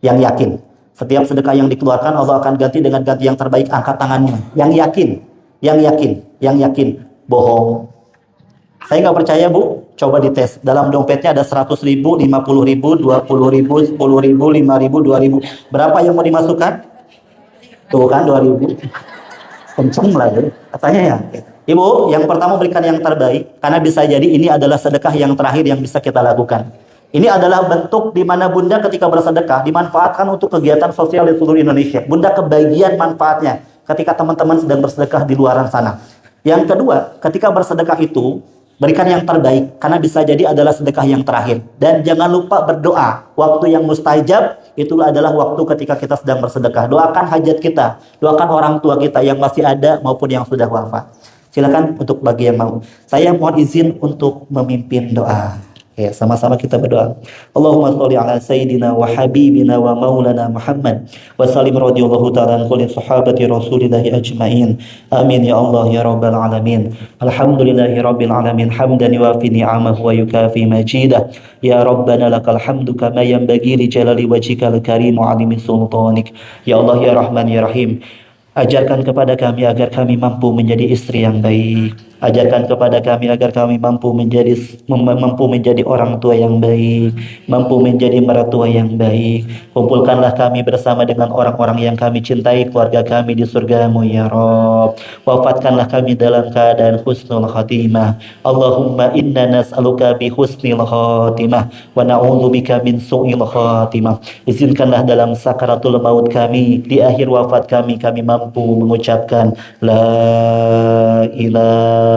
Yang yakin, setiap sedekah yang dikeluarkan, Allah akan ganti dengan ganti yang terbaik, angkat tangannya. Yang yakin, bohong. Saya nggak percaya Bu, coba dites. Dalam dompetnya ada 100.000, 50.000, 20.000, 10.000, 5.000, 2.000. Berapa yang mau dimasukkan? Tuh kan 2.000. Kenceng lah ya, katanya ya. Ibu, yang pertama berikan yang terbaik, karena bisa jadi ini adalah sedekah yang terakhir yang bisa kita lakukan. Ini adalah bentuk di mana Bunda ketika bersedekah dimanfaatkan untuk kegiatan sosial di seluruh Indonesia. Bunda kebagian manfaatnya ketika teman-teman sedang bersedekah di luar sana. Yang kedua, ketika bersedekah itu berikan yang terbaik, karena bisa jadi adalah sedekah yang terakhir. Dan jangan lupa berdoa. Waktu yang mustajab itulah adalah waktu ketika kita sedang bersedekah. Doakan hajat kita, doakan orang tua kita yang masih ada maupun yang sudah wafat. Silakan untuk bagi yang mau. Saya mohon izin untuk memimpin doa. Ya, sama-sama kita berdoa. Allahumma sholli ala sayyidina wa habibina wa maulana Muhammad wa sallim radhiyallahu ta'ala an kulli sahabati Rasulillah ajmain. Amin ya Allah ya rabbal alamin. Alhamdulillahi rabbil alamin hamdan yuafi ni'amahu wa yukafi majidah. Ya rabbana lakal hamdu kama yanbaghi li jalali wajhikal karim wa 'azimi sultanik. Ya Allah ya Rahman ya Rahim. Ajarkan kepada kami agar kami mampu menjadi istri yang baik. Ajarkan kepada kami agar kami mampu menjadi orang tua yang baik, mampu menjadi mertua yang baik. Kumpulkanlah kami bersama dengan orang-orang yang kami cintai, keluarga kami di surga-Mu ya Rabb. Wafatkanlah kami dalam keadaan husnul khatimah. Allahumma inna nas'aluka bi husnil khatimah wa na'udzubika min su'il khatimah. Izinkanlah dalam sakaratul maut kami, di akhir wafat kami mampu mengucapkan la ilaha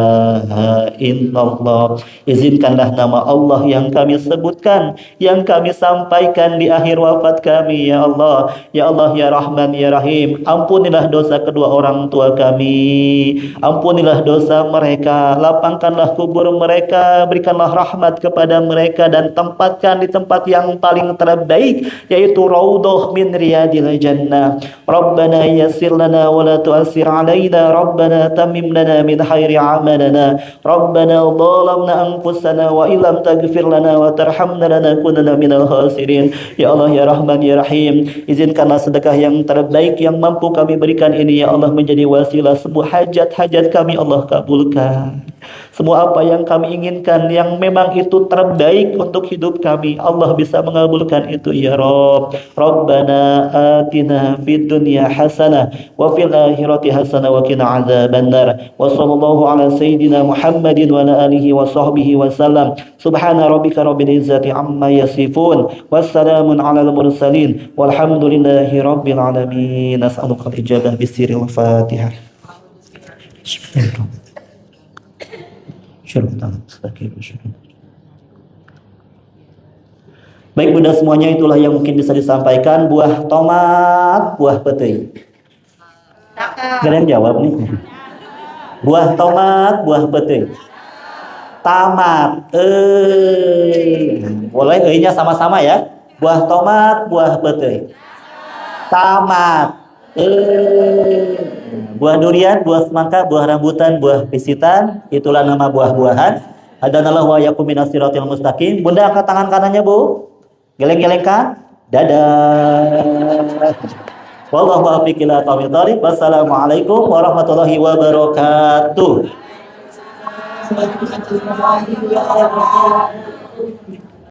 illallah. Izinkanlah nama Allah yang kami sebutkan, yang kami sampaikan di akhir wafat kami ya Allah. Ya Allah ya Rahman ya Rahim. Ampunilah dosa kedua orang tua kami, ampunilah dosa mereka, lapangkanlah kubur mereka, berikanlah rahmat kepada mereka dan tempatkan di tempat yang paling terbaik, yaitu raudhah min riyadil jannah. Rabbana yassir lana wa la tu'assir alaina, Rabbana tammim lana min khairi amalana, Rabbana zalamna anfusana wa illam taghfir lana wa tarhamna lanakunanna minal khasirin. Ya Allah ya Rahman ya Rahim, izinkanlah sedekah yang terbaik yang mampu kami berikan ini ya Allah menjadi wasilah semua hajat-hajat kami Allah kabulkan. Semua apa yang kami inginkan yang memang itu terbaik untuk hidup kami, Allah bisa mengabulkan itu ya Rabb. Rabbana atina fid dunya hasanah wa fil akhirati hasanah wa qina adzabannar. Wa sallallahu ala sayyidina Muhammadin wa ala alihi wa sahbihi wa sallam. Subhana rabbika rabbil izzati amma yasifun. Wassalamun alal mursalin. Walhamdulillahi rabbil alamin. Nas'aluka al-ijabah bisiril Fatihah. Bismillahirrahmanirrahim. Baik Bunda semuanya, itulah yang mungkin bisa disampaikan. Buah tomat, buah petai. Kalian jawab nih. Buah tomat, buah petai. Tamat. Boleh nya sama-sama ya. Buah tomat, buah petai. Tamat. Buah durian, buah semangka, buah rambutan, buah pisitan, itulah nama buah-buahan. Hadanallahu wa iyyakum minas siratal mustaqim. Bunda angkat tangan kanannya, Bu. Geleng-gelengkan. Dadah. Wallahu a'lam bishawab. Wassalamualaikum warahmatullahi wabarakatuh.